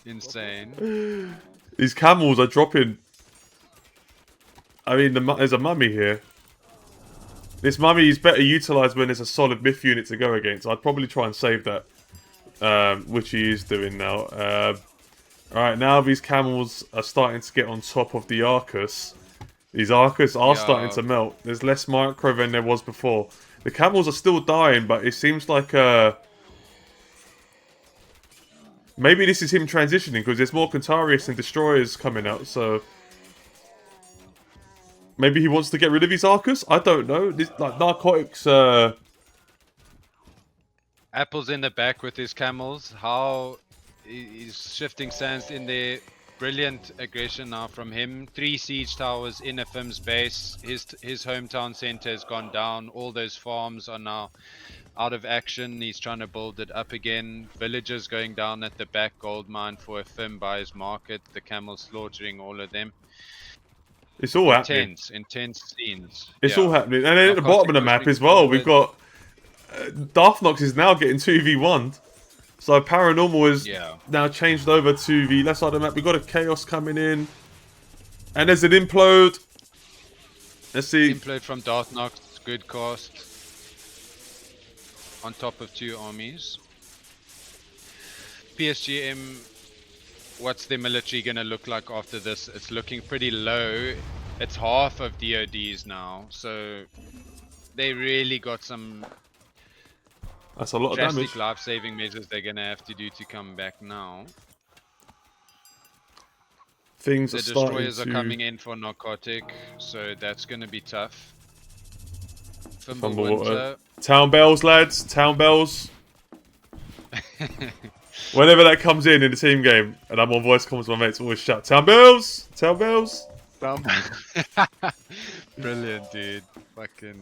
insane.
These camels are dropping. I mean, there's a mummy here. This mummy is better utilised when there's a solid myth unit to go against. I'd probably try and save that, which he is doing now. Alright, now these camels are starting to get on top of the Arcus. These Arcus are starting to melt. There's less micro than there was before. The camels are still dying, but it seems like maybe this is him transitioning because there's more Kantarius and Destroyers coming out, so maybe he wants to get rid of his Arcus? I don't know. This like narcotics
Apple's in the back with his camels. How he's shifting sands in there. Brilliant aggression now from him. 3 siege towers in FM's base. His hometown center has gone down. All those farms are now out of action. He's trying to build it up again. Villagers going down at the back gold mine for FM by his market. The camels slaughtering all of them.
it's all happening.
Intense scenes.
It's all happening. And then at the bottom of the map as well, we've got Darthnox is now getting 2v1'd. So Paranormal is now changed over to the left side of the map. We've got a Chaos coming in. And there's an Implode. Let's see.
Implode from Darthnox. Good cost. On top of 2 armies. PSGM, what's their military going to look like after this? It's looking pretty low. It's half of DoD's now. So they really got some...
That's a lot of damage.
Life-saving measures they're going to have to do to come back now.
Things
the destroyers are coming in for narcotic, so that's going to be tough.
Fimblewater. Town bells, lads. Town bells. Whenever that comes in the team game, and I'm on voice comms, my mates always shout, "Town bells! Town bells!"
Brilliant, dude. Fucking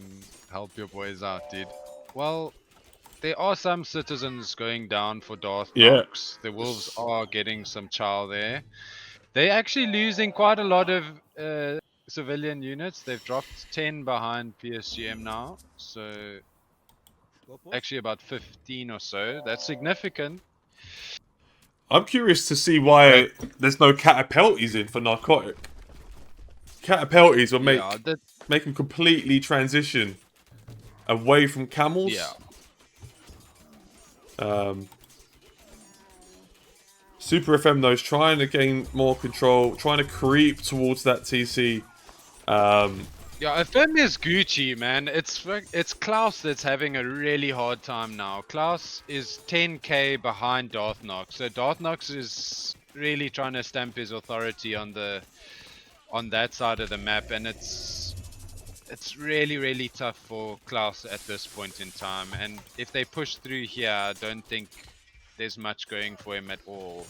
help your boys out, dude. Well, there are some citizens going down for Darthnox.
Yeah.
The wolves are getting some chow there. They're actually losing quite a lot of civilian units. They've dropped 10 behind PSGM now. So actually about 15 or so. That's significant.
I'm curious to see why there's no catapulties in for narcotic. Catapulties will make them completely transition away from camels.
Yeah.
Super FM though is trying to gain more control, trying to creep towards that TC.
Yeah, FM is Gucci, man. It's Klaus that's having a really hard time now. Klaus is 10k behind Darthnox, so Darthnox is really trying to stamp his authority on that side of the map, and it's really tough for Klaus at this point in time. And if they push through here, I don't think there's much going for him at all.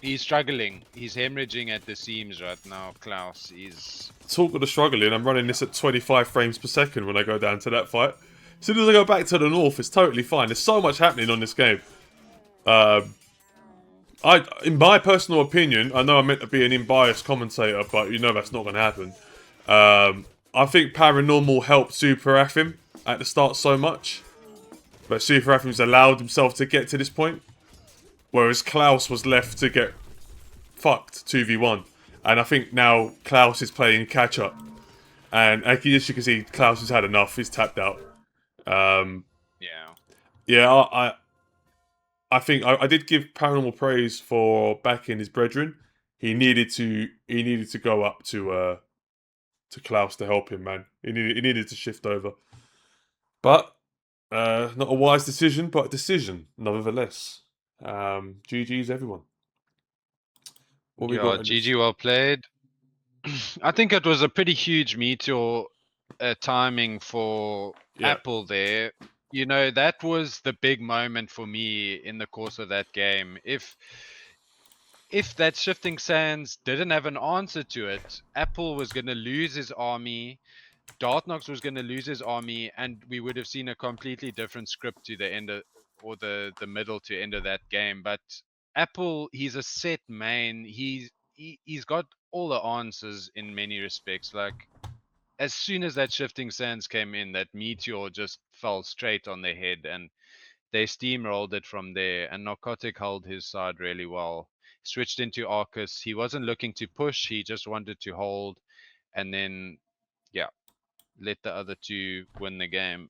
He's struggling. He's hemorrhaging at the seams right now, Klaus.
Talk of the struggling, I'm running this at 25 frames per second when I go down to that fight. As soon as I go back to the north, it's totally fine. There's so much happening on this game. In my personal opinion, I know I'm meant to be an unbiased commentator, but you know that's not going to happen. I think Paranormal helped Super Afim at the start so much. But Super Afim's allowed himself to get to this point. Whereas Klaus was left to get fucked 2v1. And I think now Klaus is playing catch up. And as you can see, Klaus has had enough. He's tapped out. Yeah, I think I did give Paranormal praise for backing his brethren. He needed to go up to Klaus to help him, man. He needed to shift over. But not a wise decision, but a decision nonetheless. GG's everyone. What we got?
GG, well played. I think it was a pretty huge meteor timing for Apple there. You know, that was the big moment for me in the course of that game. If that Shifting Sands didn't have an answer to it, Apple was going to lose his army, Darthnox was going to lose his army, and we would have seen a completely different script to the end of, or the middle to end of that game. But Apple, he's a set main. He's got all the answers in many respects. Like, as soon as that Shifting Sands came in, that meteor just fell straight on their head, and they steamrolled it from there. And Narcotic held his side really well. Switched into Arcus. He wasn't looking to push. He just wanted to hold, and then, yeah, let the other two win the game.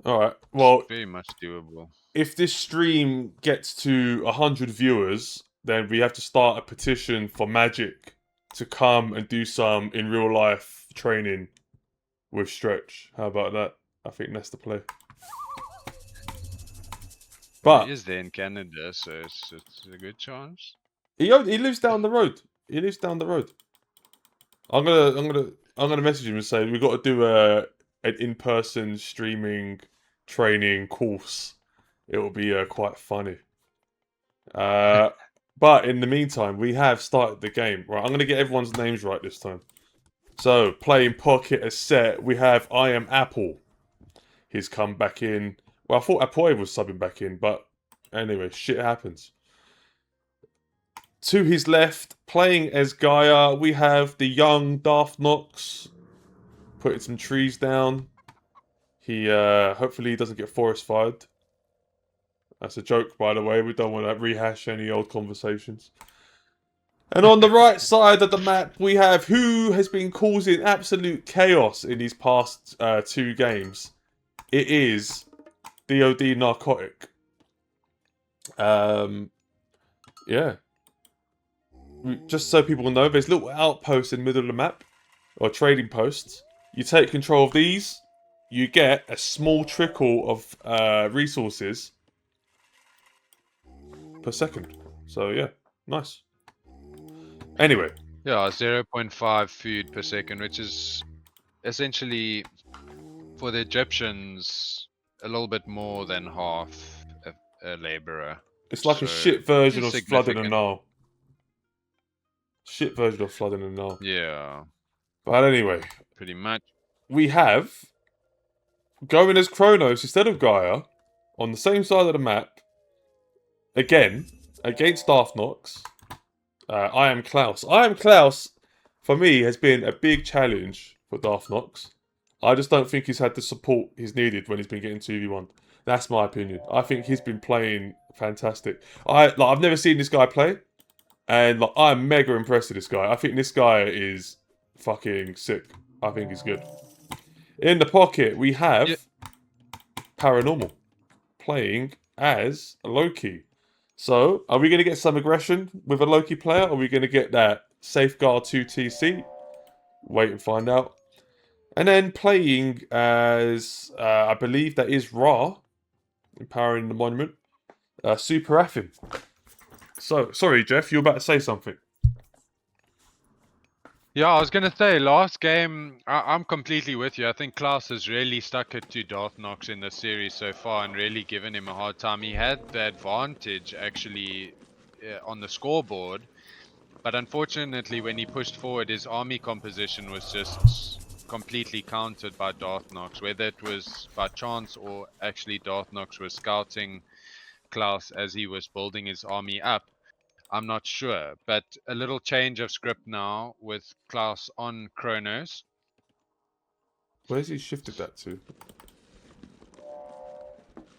All right.
It's
Well,
very much doable.
if this stream gets to 100 viewers, then we have to start a petition for Magic to come and do some in real life training with Stretch. How about that? I think that's the play.
He
But
is there in Canada, so it's a good chance.
he lives down the road. He lives down the road. I'm gonna message him and say we've got to do an in-person streaming training course. It will be quite funny. But in the meantime, we have started the game. Right, I'm gonna get everyone's names right this time. So playing pocket as set, we have I am Apple. He's come back in. Well, I thought Apoy was subbing back in, but anyway, shit happens. To his left, playing as Gaia, we have the young Darth Nox putting some trees down. He hopefully he doesn't get forest fired. That's a joke, by the way. We don't want to rehash any old conversations. And on the right side of the map, we have who has been causing absolute chaos in these past 2 games. It is DoD Narcotic. Yeah. Just so people know, there's little outposts in the middle of the map, or trading posts. You take control of these, you get a small trickle of resources per second. So yeah, nice. Anyway.
Yeah, 0.5 food per second, which is essentially, for the Egyptians, a little bit more than half a laborer.
It's like a
So,
shit version
it's
of Flood in the
significant.
Nile. Shit version of Flood in the Nile.
Yeah,
But anyway,
pretty much.
we have going as Kronos instead of Gaia on the same side of the map. Again, against Darth Nox. I am Klaus. I am Klaus, for me, has been a big challenge for Darth Nox. I just don't think he's had the support he's needed when he's been getting 2v1. That's my opinion. I think he's been playing fantastic. I've never seen this guy play, and I'm mega impressed with this guy. I think this guy is fucking sick. I think he's good. In the pocket, we have Paranormal playing as Loki. So, are we going to get some aggression with a Loki player? Or are we going to get that Safeguard 2 TC? Wait and find out. And then playing as, I believe that is Ra, empowering the monument, Super Affin. So, sorry, Jeff, you were about to say something.
Yeah, I was gonna say, last game, I'm completely with you. I think Klaus has really stuck it to Darth Nox in the series so far and really given him a hard time. He had the advantage, actually, on the scoreboard, but unfortunately, when he pushed forward, his army composition was just completely countered by Darth Nox, whether it was by chance or actually Darth Nox was scouting Klaus as he was building his army up. I'm not sure, but a little change of script now with Klaus on Kronos.
Where's he shifted that to?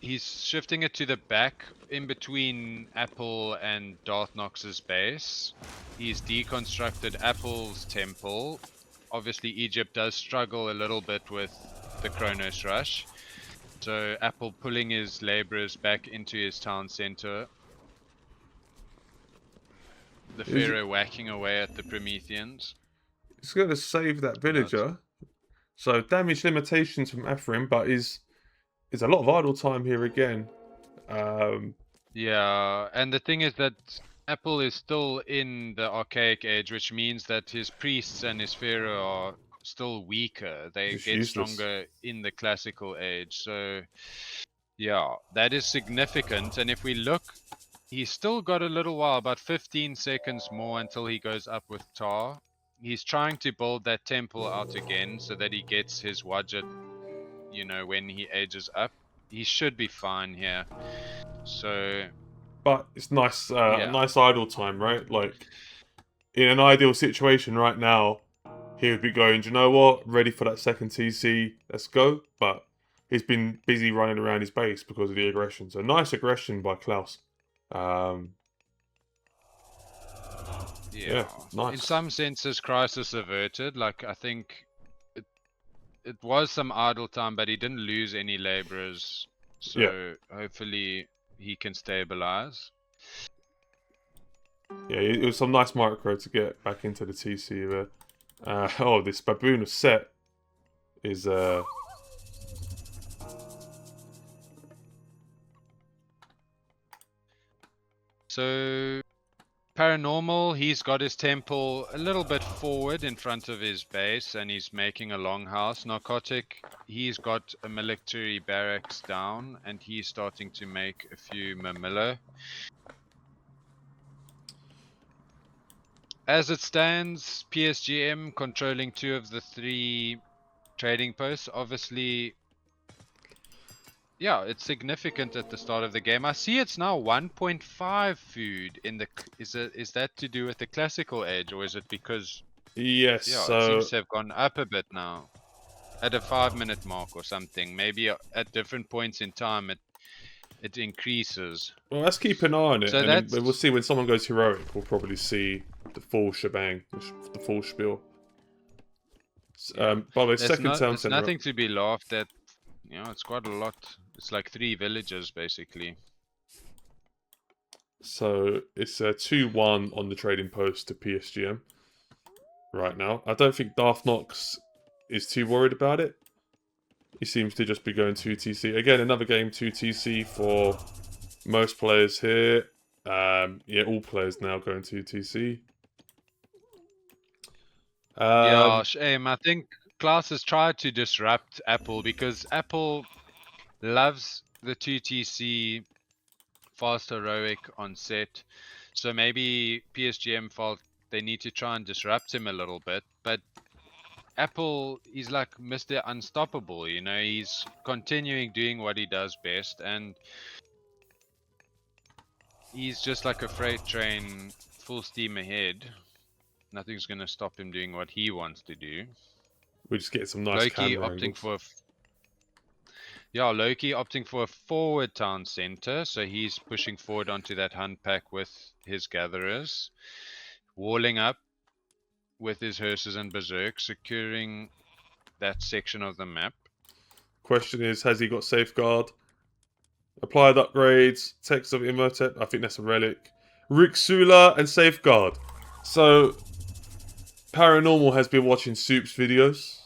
He's shifting it to the back in between Apple and Darth Nox's base. He's deconstructed Apple's temple. Obviously, Egypt does struggle a little bit with the Kronos rush. So Apple pulling his laborers back into his town center. The Pharaoh whacking away at the Prometheans.
He's going to save that villager. So damage limitations from Ephraim, but is a lot of idle time here again.
Yeah, and the thing is that Apple is still in the archaic age, which means that his priests and his pharaoh are still weaker. They
Just
get
useless.
stronger in the classical age. So yeah, that is significant. And if we look, he's still got a little while, about 15 seconds more until he goes up with Tar. He's trying to build that temple out again so that he gets his Wadjet, you know, when he ages up. He should be fine here. So,
but it's nice, nice idle time, right? Like, in an ideal situation right now, he would be going, do you know what? Ready for that second TC, let's go. But he's been busy running around his base because of the aggression. So nice aggression by Klaus. Yeah, nice.
In some senses, crisis averted. Like, I think it was some idle time, but he didn't lose any laborers.
Yeah.
So hopefully he can stabilize.
Yeah, it was some nice micro to get back into the TC there. Oh, this baboon of Set is
So Paranormal, he's got his temple a little bit forward in front of his base, and he's making a longhouse. Narcotic, he's got a military barracks down, and he's starting to make a few Mamillo. As it stands, PSGM controlling 2 of the 3 trading posts. Obviously, yeah, it's significant at the start of the game. I see it's now 1.5 food in the. Is that to do with the classical age, or is it because?
yes.
Yeah, it seems
So
to have gone up a bit now, at a 5-minute mark or something. Maybe at different points in time it increases.
well, let's keep an eye on it,
So
and then
that's
we'll see when someone goes heroic. We'll probably see the full shebang, the full spiel.
yeah.
By the way,
It's
second
not.
town
It's
center.
nothing to be laughed at. You know, it's quite a lot. It's like 3 villages basically.
So it's 2-1 on the trading post to PSGM right now. I don't think Darth Nox is too worried about it. He seems to just be going 2TC. Again, another game 2TC for most players here. Yeah, all players now going 2TC.
Yeah, shame. I think Klaus has tried to disrupt Apple because Apple loves the 2TC fast heroic on set. So maybe PSGM felt they need to try and disrupt him a little bit. But Apple, he's like Mr. Unstoppable, you know, he's continuing doing what he does best, and he's just like a freight train, full steam ahead. Nothing's going to stop him doing what he wants to do.
We just get some nice
Loki
camera
opting
angles.
for Loki opting for a forward town center, so he's pushing forward onto that hunt pack with his gatherers, walling up with his hearses and berserk, securing that section of the map.
Question is, has he got safeguard? Applied upgrades, text of Imhotep, I think that's a relic. Rixula and safeguard. So Paranormal has been watching Soup's videos.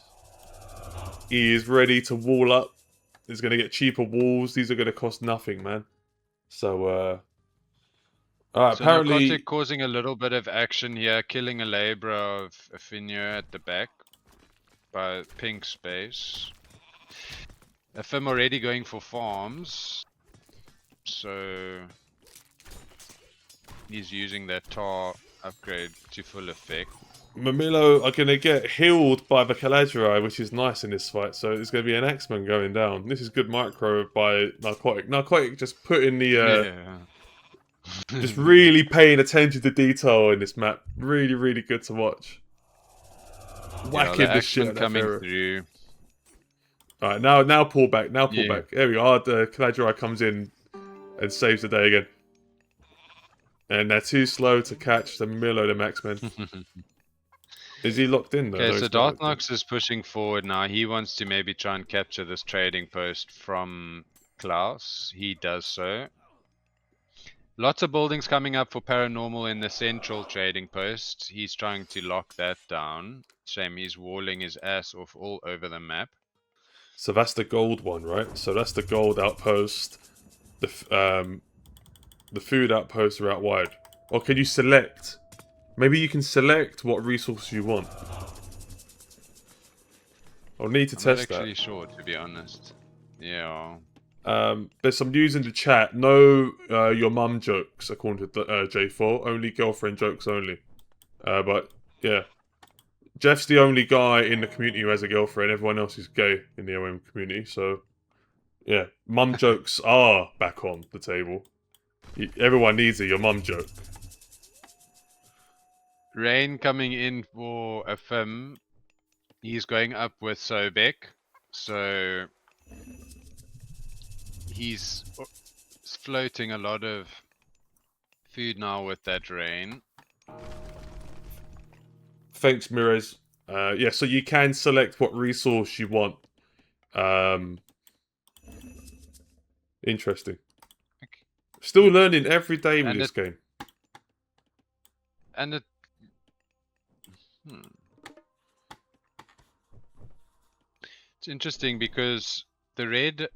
He is ready to wall up. He's going to get cheaper walls. These are going to cost nothing, man. So,
So
apparently...
Narcotic causing a little bit of action here, killing a labor of Affinio at the back by pink space. Afim already going for farms, so he's using that tar upgrade to full effect.
Mamillo are going to get healed by the Caladri, which is nice in this fight. So there's going to be an Axeman going down. This is good micro by Narcotic. Narcotic just putting the...
Yeah.
just really paying attention to detail in this map. Really, really good to watch. Whacking
the
the shit out of that
coming
Pharaoh.
through.
Alright, now pull back. Now pull
Yeah.
back. There we are. The Caladri comes in and saves the day again. And they're too slow to catch the Milo, the Maxman. Is he locked in though?
Okay,
No,
so
he's not locked in.
Darthnox is pushing forward now. He wants to maybe try and capture this trading post from Klaus. He does so. Lots of buildings coming up for Paranormal in the central trading post. He's trying to lock that down. Shame he's walling his ass off all over the map.
So that's the gold one, right? So that's the gold outpost. The food outposts are out wide. Or can you select? Maybe you can select what resource you want. I'll need to
I'm
test
not actually
that.
sure, to be honest. Yeah.
There's some news in the chat. No, your mum jokes, according to J4. Only girlfriend jokes only. But yeah, Jeff's the only guy in the community who has a girlfriend. Everyone else is gay in the OM community. So yeah, mum jokes are back on the table. Everyone needs a your mum joke.
Rain coming in for a Fim. He's going up with Sobek. So he's floating a lot of food now with that rain.
Thanks, Mirez. Yeah, so you can select what resource you want. Interesting. Still learning every day with this game.
And it... It's interesting because the red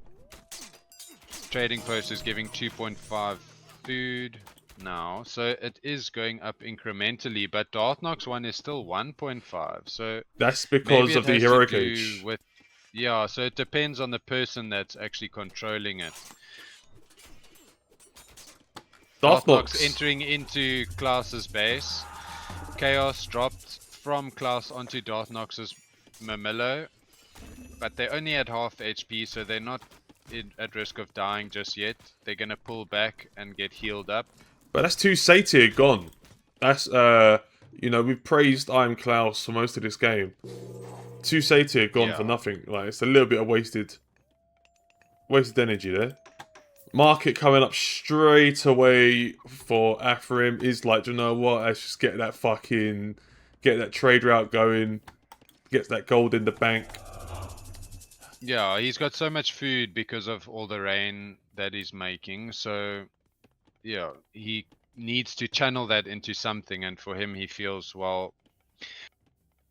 trading post is giving 2.5 food now, so it is going up incrementally, but Dartnox one is still 1.5, so
that's because
maybe it
of the
has
hero
to do
cage.
with, yeah, so it depends on the person that's actually controlling it. Dartnox entering into Klaus's base. Chaos dropped from Klaus onto Dartnox's Mamillo, but they're only at half HP, so they're not at risk of dying just yet. They're gonna pull back and get healed up.
But that's two Satyr gone. That's you know, we've praised I'm Klaus for most of this game. Two Satyr gone for nothing. Like, it's a little bit of wasted energy there. Market coming up straight away for Aphrim is like, do you know what? Let's just get that trade route going. Get that gold in the bank.
Yeah, he's got so much food because of all the rain that he's making. So, yeah, he needs to channel that into something. And for him, he feels, well,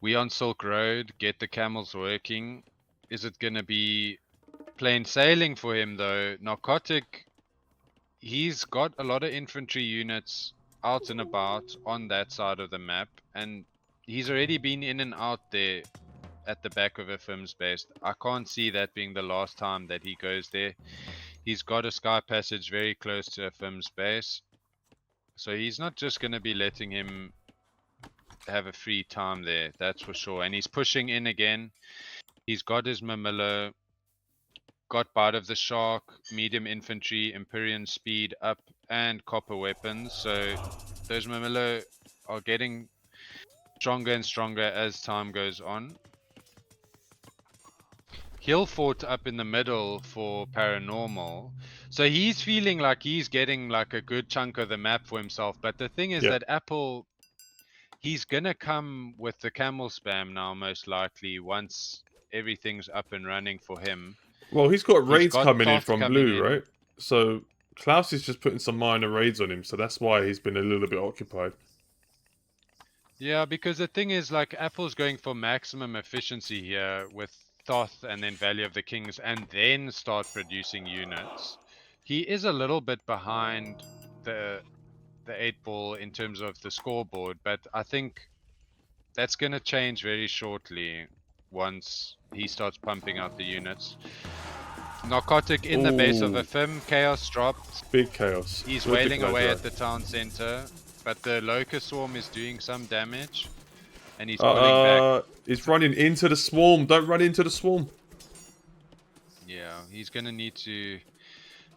we on Silk Road, get the camels working. Is it going to be plain sailing for him, though? Narcotic, he's got a lot of infantry units out and about on that side of the map. And he's already been in and out there at the back of FM's base. I can't see that being the last time that he goes there. He's got a sky passage very close to FM's base, so he's not just going to be letting him have a free time there, that's for sure. And he's pushing in again. He's got his Mamillo, got Bite of the Shark, medium infantry, Empyrean speed up, and copper weapons. So those Mamillo are getting stronger and stronger as time goes on. Hill fought up in the middle for paranormal, so he's feeling like he's getting like a good chunk of the map for himself. But the thing is that Apple, he's gonna come with the camel spam now, most likely, once everything's up and running for him.
Well, he's got raids coming in
Thoth
from blue, right? So Klaus is just putting some minor raids on him, so that's why he's been a little bit occupied.
Yeah, because the thing is, like, Apple's going for maximum efficiency here with Thoth and then Valley of the Kings, and then start producing units. He is a little bit behind the 8-ball in terms of the scoreboard, but I think that's going to change very shortly once he starts pumping out the units. Narcotic in the base of a Fim. Chaos dropped.
Big chaos.
He's wailing away at the town center, but the Locust Swarm is doing some damage. And he's pulling back.
He's running into the swarm. Don't run into the swarm.
Yeah, he's going to need to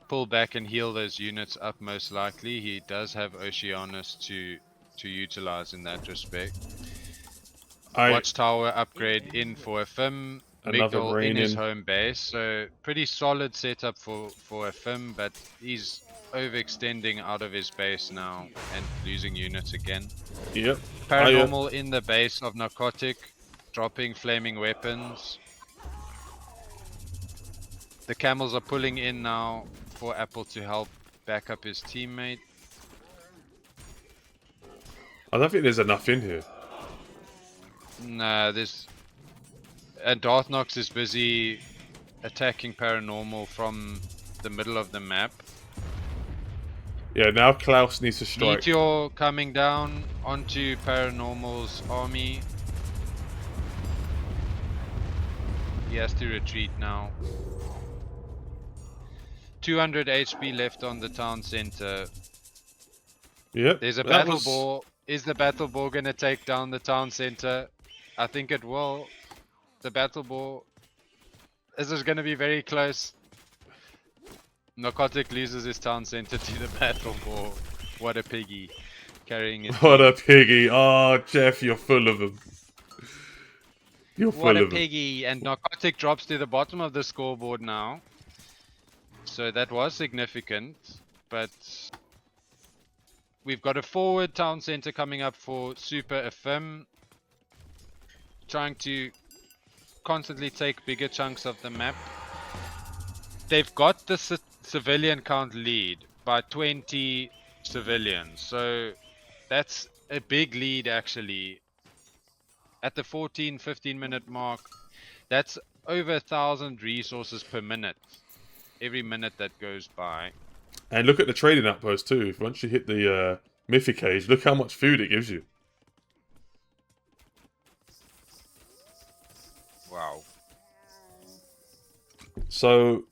pull back and heal those units up, most likely. He does have Oceanus to utilize in that respect. Watchtower upgrade in for a Fim. Migdal in his home base. So pretty solid setup for a Fim, but he's overextending out of his base now and losing units again.
Yep.
Paranormal in the base of Narcotic, dropping flaming weapons. The camels are pulling in now for Apple to help back up his teammate.
I don't think there's enough in here.
Nah, there's... And Darthnox is busy attacking Paranormal from the middle of the map.
Yeah, now Klaus needs to strike.
Meteor coming down onto Paranormal's army. He has to retreat now. 200 HP left on the town center.
Yep.
There's a battle ball. Is the battle ball going to take down the town center? I think it will. The battle ball. This is going to be very close. Narcotic loses his town center to the battle ball. What a piggy. Carrying it.
What a piggy. Oh, Jeff, you're full of them. You're full of them.
What a piggy. And Narcotic drops to the bottom of the scoreboard now. So that was significant. But we've got a forward town center coming up for Super FM. trying to constantly take bigger chunks of the map. They've got the civilian count lead by 20 civilians, so that's a big lead actually. At the 14-15 minute mark, that's over 1,000 resources per minute, every minute that goes by.
And look at the trading outpost too. Once you hit the Mythic cage, look how much food it gives you.
Wow.
So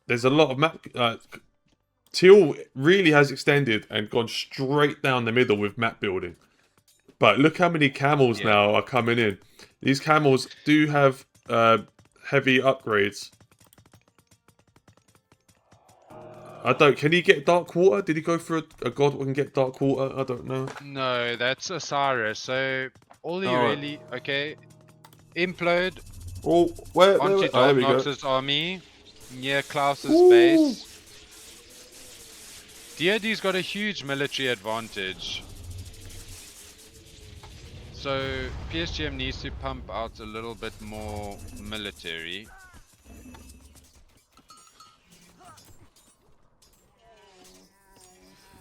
there's a lot of map. Teal really has extended and gone straight down the middle with map building. But look how many camels now are coming in. These camels do have heavy upgrades. I don't. Can he get dark water? Did he go for a god who can get dark water? I don't know.
No, that's Osiris. So all he really implode onto
there we go.
Darknox's army near Klaus's base. DoD's got a huge military advantage. So PSGM needs to pump out a little bit more military.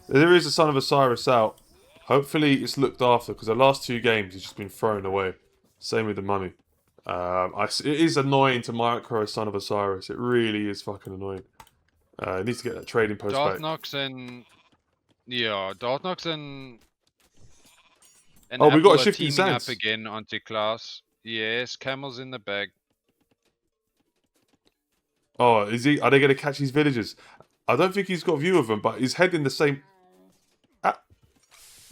There is a Son of Osiris out. Hopefully it's looked after, because the last 2 games he's just been thrown away. Same with the mummy. It is annoying to micro a Son of Osiris. It really is fucking annoying. It needs to get that trading post back.
Darknox and Darknox and
we got a
Apple
shifting
are teaming
sands
up again onto Klaus. Yes, Camel's in the bag.
Oh, is he? Are they going to catch these villagers? I don't think he's got a view of them, but he's heading the same.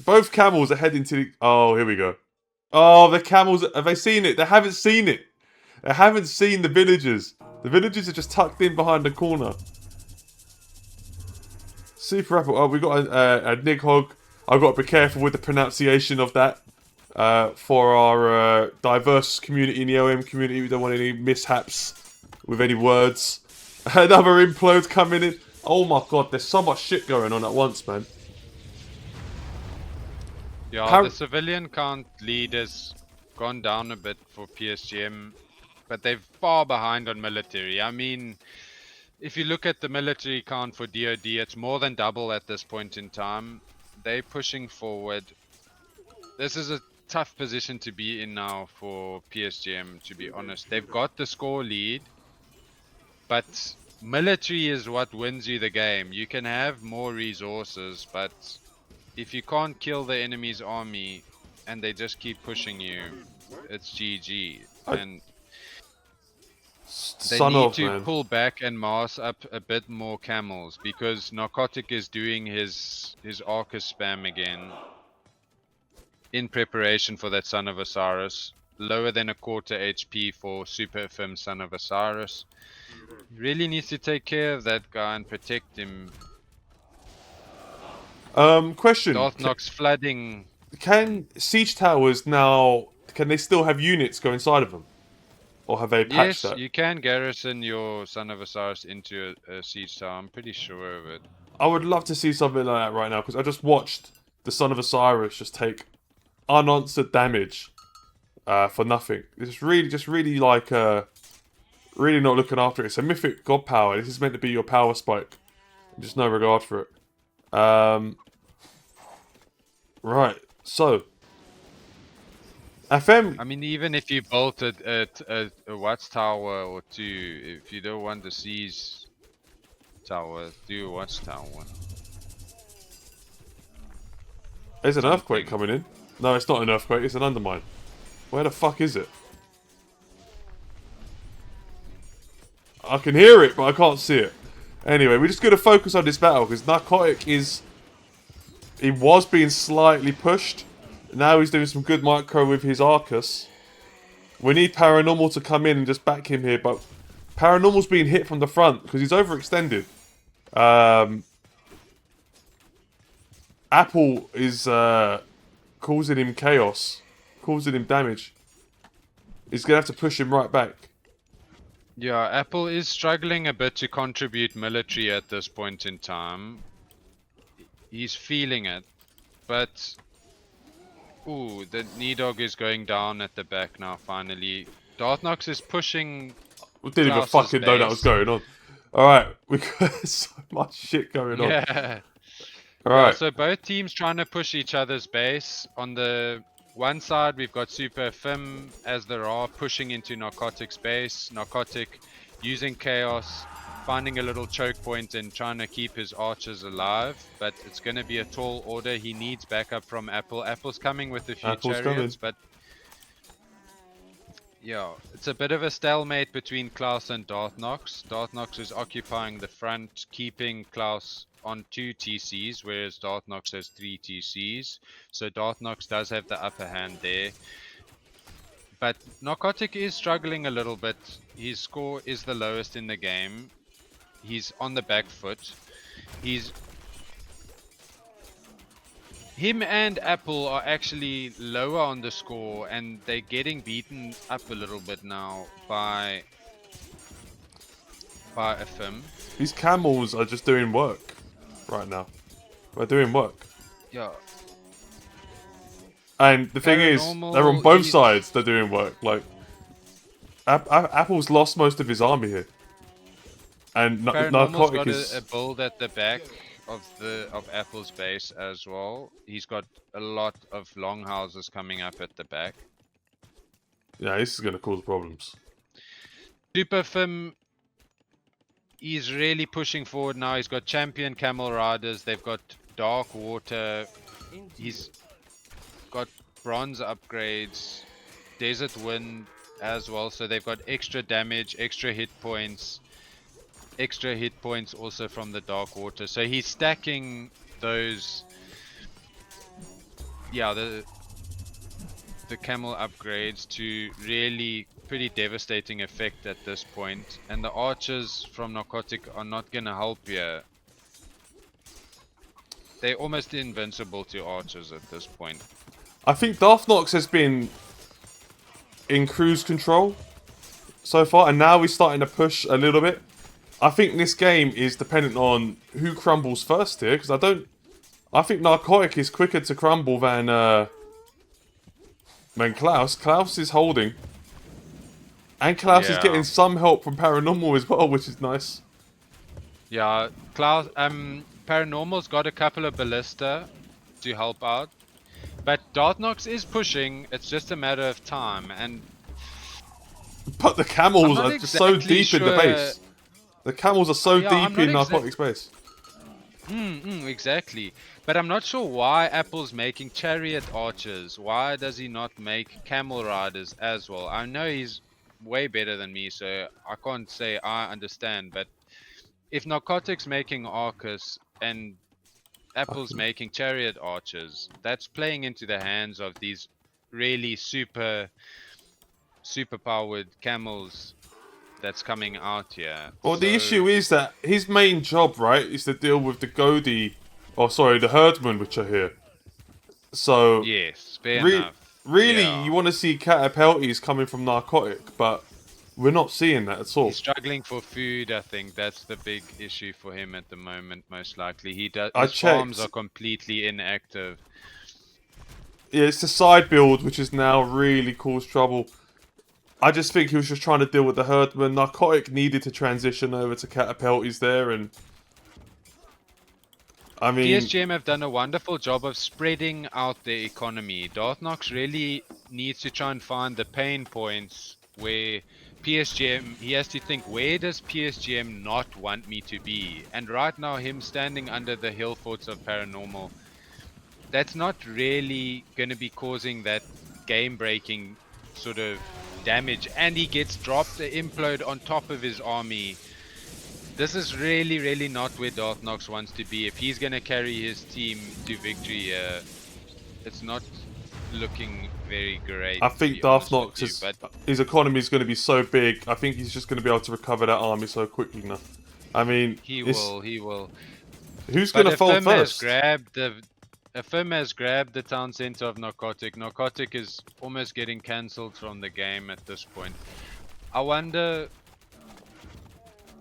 Both camels are heading to the. Oh, here we go. Oh, the camels. Have they seen it? They haven't seen it. They haven't seen the villagers. The villagers are just tucked in behind the corner. Super Apple. Oh, we got a Nighthog. I've got to be careful with the pronunciation of that. For our diverse community in the OM community, we don't want any mishaps with any words. Another implode coming in. Oh my god, there's so much shit going on at once, man.
Yeah, the civilian count lead has gone down a bit for PSGM, but they're far behind on military. I mean, if you look at the military count for DoD, it's more than double at this point in time. They're pushing forward. This is a tough position to be in now for PSGM, to be honest. They've got the score lead, but military is what wins you the game. You can have more resources, but if you can't kill the enemy's army and they just keep pushing you, it's GG. And they need to pull back and mass up a bit more camels, because Narcotic is doing his Arcus spam again in preparation for that Son of Osiris. Lower than a quarter HP for Super Effim Son of Osiris. He really needs to take care of that guy and protect him.
Question.
Darknox flooding.
Can siege towers now, can they still have units go inside of them? Or have they patched that?
Yes, you can garrison your Son of Osiris into a siege tower. I'm pretty sure of it.
I would love to see something like that right now, because I just watched the Son of Osiris just take unanswered damage for nothing. It's really like really not looking after it. It's a mythic god power. This is meant to be your power spike. Just no regard for it. Right, so FM.
I mean, even if you built a watchtower or 2, if you don't want the siege tower, do a watchtower.
There's an earthquake coming in. No, it's not an earthquake, it's an undermine. Where the fuck is it? I can hear it, but I can't see it. Anyway, we're just going to focus on this battle, because Narcotic is... He was being slightly pushed. Now he's doing some good micro with his Arcus. We need Paranormal to come in and just back him here, but Paranormal's being hit from the front, because he's overextended. Apple is causing him chaos. Causing him damage. He's going to have to push him right back.
Yeah, Apple is struggling a bit to contribute military at this point in time. He's feeling it, but Ooh, the Nidog is going down at the back now, finally. Darthnox is pushing
We didn't even
Klaus's
fucking know that was
base.
going on. Alright, we got so much shit going on.
Yeah. Yeah,
Alright,
so both teams trying to push each other's base. On the one side, we've got Super Fim as the Ra pushing into Narcotic's base. Narcotic using Chaos, finding a little choke point and trying to keep his archers alive. But it's going to be a tall order. He needs backup from Apple. Apple's coming with a few
Apple's
chariots,
coming.
but yeah, it's a bit of a stalemate between Klaus and Darthnox. Darthnox is occupying the front, keeping Klaus on 2 TCs, whereas Darthnox has 3 TCs. So Darthnox does have the upper hand there. But Narcotic is struggling a little bit. His score is the lowest in the game. He's on the back foot. Him and Apple are actually lower on the score, and they're getting beaten up a little bit now by a Fim.
These camels are just doing work right now. They're doing work.
Yeah.
And the thing is, they're on both sides, they're doing work. Like, Apple's lost most of his army here. And
Paranormal's
Narcotic
got
is...
a build at the back of Apple's base as well. He's got a lot of longhouses coming up at the back.
Yeah, this is going to cause problems.
Super Fim, he's really pushing forward now. He's got champion camel riders. They've got dark water. He's got bronze upgrades, desert wind as well. So they've got extra damage, extra hit points also from the dark water. So he's stacking those. Yeah, the camel upgrades to really pretty devastating effect at this point. And the archers from Narcotic are not gonna help here. They're almost invincible to archers at this point.
I think Darthnox has been in cruise control so far, and now he's starting to push a little bit. I think this game is dependent on who crumbles first here, because I think Narcotic is quicker to crumble than Klaus. Klaus is holding. And Klaus is getting some help from Paranormal as well, which is nice.
Yeah, Klaus, Paranormal's got a couple of ballista to help out. But Darthnox is pushing, it's just a matter of time, and...
But the camels are just so deep in the base. The camels are so deep in Narcotic's base.
Exactly. But I'm not sure why Apple's making chariot archers. Why does he not make camel riders as well? I know he's way better than me, so I can't say I understand. But if Narcotic's making Arcus and Apple's making chariot archers, that's playing into the hands of these really super powered camels that's coming out here.
Well, the issue is that his main job, right, is to deal with the Godi, the herdsmen which are here. So
yes, fair enough.
Really, you want to see catapulties coming from Narcotic, but we're not seeing that at all.
He's struggling for food, I think. That's the big issue for him at the moment, most likely. His farms are completely inactive.
Yeah, it's the side build which has now really caused trouble. I just think he was just trying to deal with the herdman. Narcotic needed to transition over to catapulties there, and I mean,
PSGM have done a wonderful job of spreading out their economy. Darthnox really needs to try and find the pain points where PSGM, he has to think, where does PSGM not want me to be? And right now, him standing under the hill forts of Paranormal, that's not really going to be causing that game-breaking sort of damage. And he gets dropped the implode on top of his army. This is really, really not where Darthnox wants to be. If he's going to carry his team to victory, it's not looking very great.
I think Darthnox, his economy is going to be so big, I think he's just going to be able to recover that army so quickly now. I mean,
he will.
Who's going to fall first?
Affirm has grabbed the town center of Narcotic. Narcotic is almost getting cancelled from the game at this point. I wonder.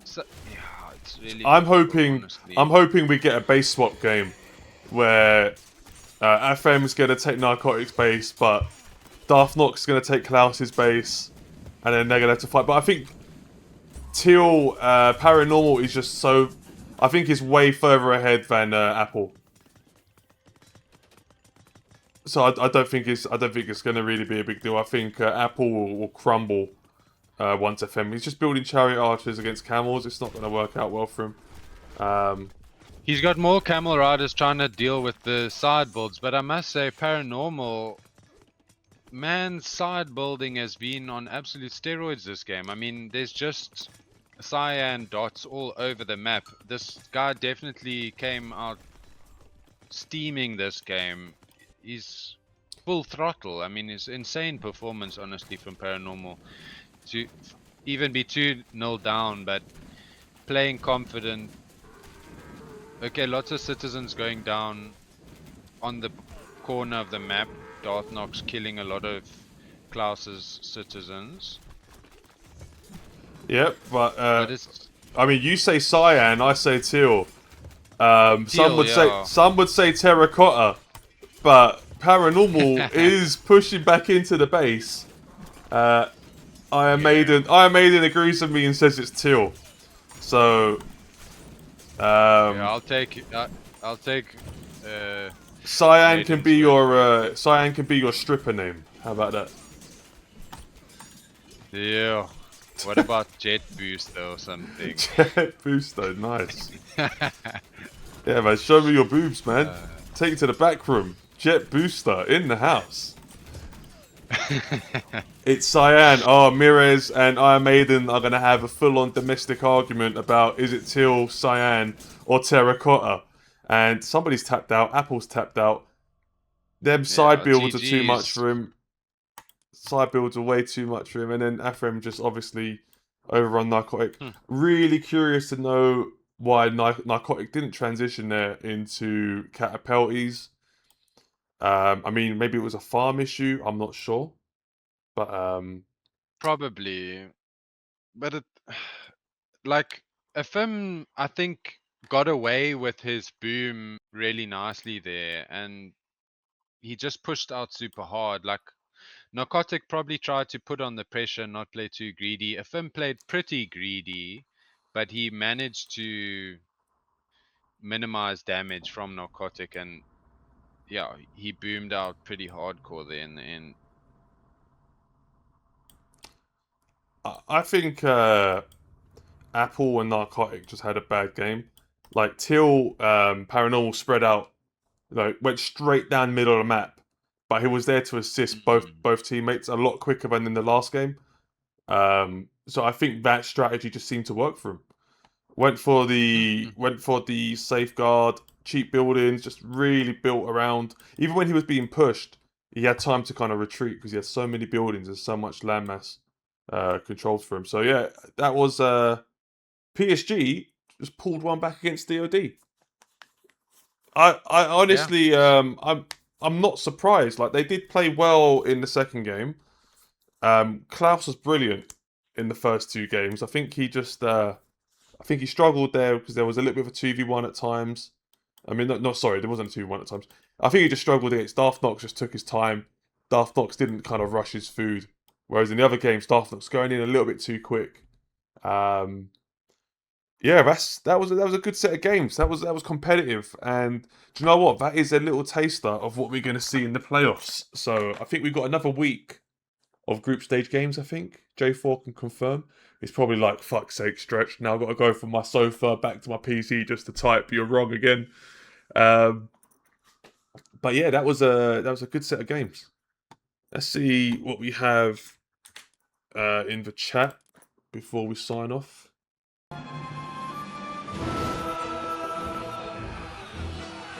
So, yeah, it's really.
I'm hoping we get a base swap game where FM's going to take Narcotics base, but Darth Nox is going to take Klaus's base, and then they're going to have to fight. But I think Teal Paranormal is just so... I think it's way further ahead than Apple. So I don't think it's going to really be a big deal. I think Apple will crumble once FM. He's just building chariot archers against camels. It's not going to work out well for him.
He's got more camel riders trying to deal with the side builds, but I must say, Paranormal, man's side building has been on absolute steroids this game. I mean, there's just cyan dots all over the map. This guy definitely came out steaming this game. He's full throttle. I mean, it's insane performance, honestly, from Paranormal. To even be 2-0 down, but playing confident. Okay, lots of citizens going down on the corner of the map. Darth Nox killing a lot of Klaus's citizens.
Yep, but
it's...
I mean, you say cyan, I say teal.
Teal,
some would say terracotta, but Paranormal is pushing back into the base. Iron Maiden agrees with me and says it's teal. So,
yeah, I'll take.
Cyan can be your stripper name. How about that?
Yeah. What about Jet Booster or something?
Jet Booster, nice. Yeah, man, show me your boobs, man. Take it to the back room. Jet Booster in the house. It's Cyan. Oh, Mirez and Iron Maiden are going to have a full-on domestic argument about is it teal, cyan, or terracotta. And somebody's tapped out. Apple's tapped out. Them side builds are too much for him. Side builds are way too much for him. And then Afrem just obviously overrun Narcotic. Really curious to know why Narcotic didn't transition there into Catapeltes. I mean, maybe it was a farm issue. I'm not sure. But
probably, but it, like FM, I think got away with his boom really nicely there, and he just pushed out super hard. Like Narcotic probably tried to put on the pressure, not play too greedy. FM played pretty greedy, but he managed to minimize damage from Narcotic, and yeah, he boomed out pretty hardcore there in the end.
I think Apple and Narcotic just had a bad game. Like Till Paranormal spread out, like went straight down the middle of the map, but he was there to assist both teammates a lot quicker than in the last game. So I think that strategy just seemed to work for him. Went for the safeguard, cheap buildings, just really built around. Even when he was being pushed, he had time to kind of retreat because he had so many buildings and so much landmass controlled for him. So yeah, that was PSG just pulled one back against DoD. I honestly I'm not surprised. Like they did play well in the second game. Klaus was brilliant in the first two games. I think he just I think he struggled there because there was a little bit of a 2v1 at times. I mean, no, sorry, there wasn't a 2v1 at times. I think he just struggled against Darth Nox, just took his time. Darth Nox didn't kind of rush his food. Whereas in the other games, Darth Nox going in a little bit too quick. Yeah, that was a good set of games. That was competitive. And do you know what? That is a little taster of what we're going to see in the playoffs. So I think we've got another week of group stage games, I think. J4 can confirm. It's probably like, fuck's sake, Stretch. Now I've got to go from my sofa back to my PC just to type, you're wrong again. But yeah, that was a good set of games. Let's see what we have in the chat before we sign off.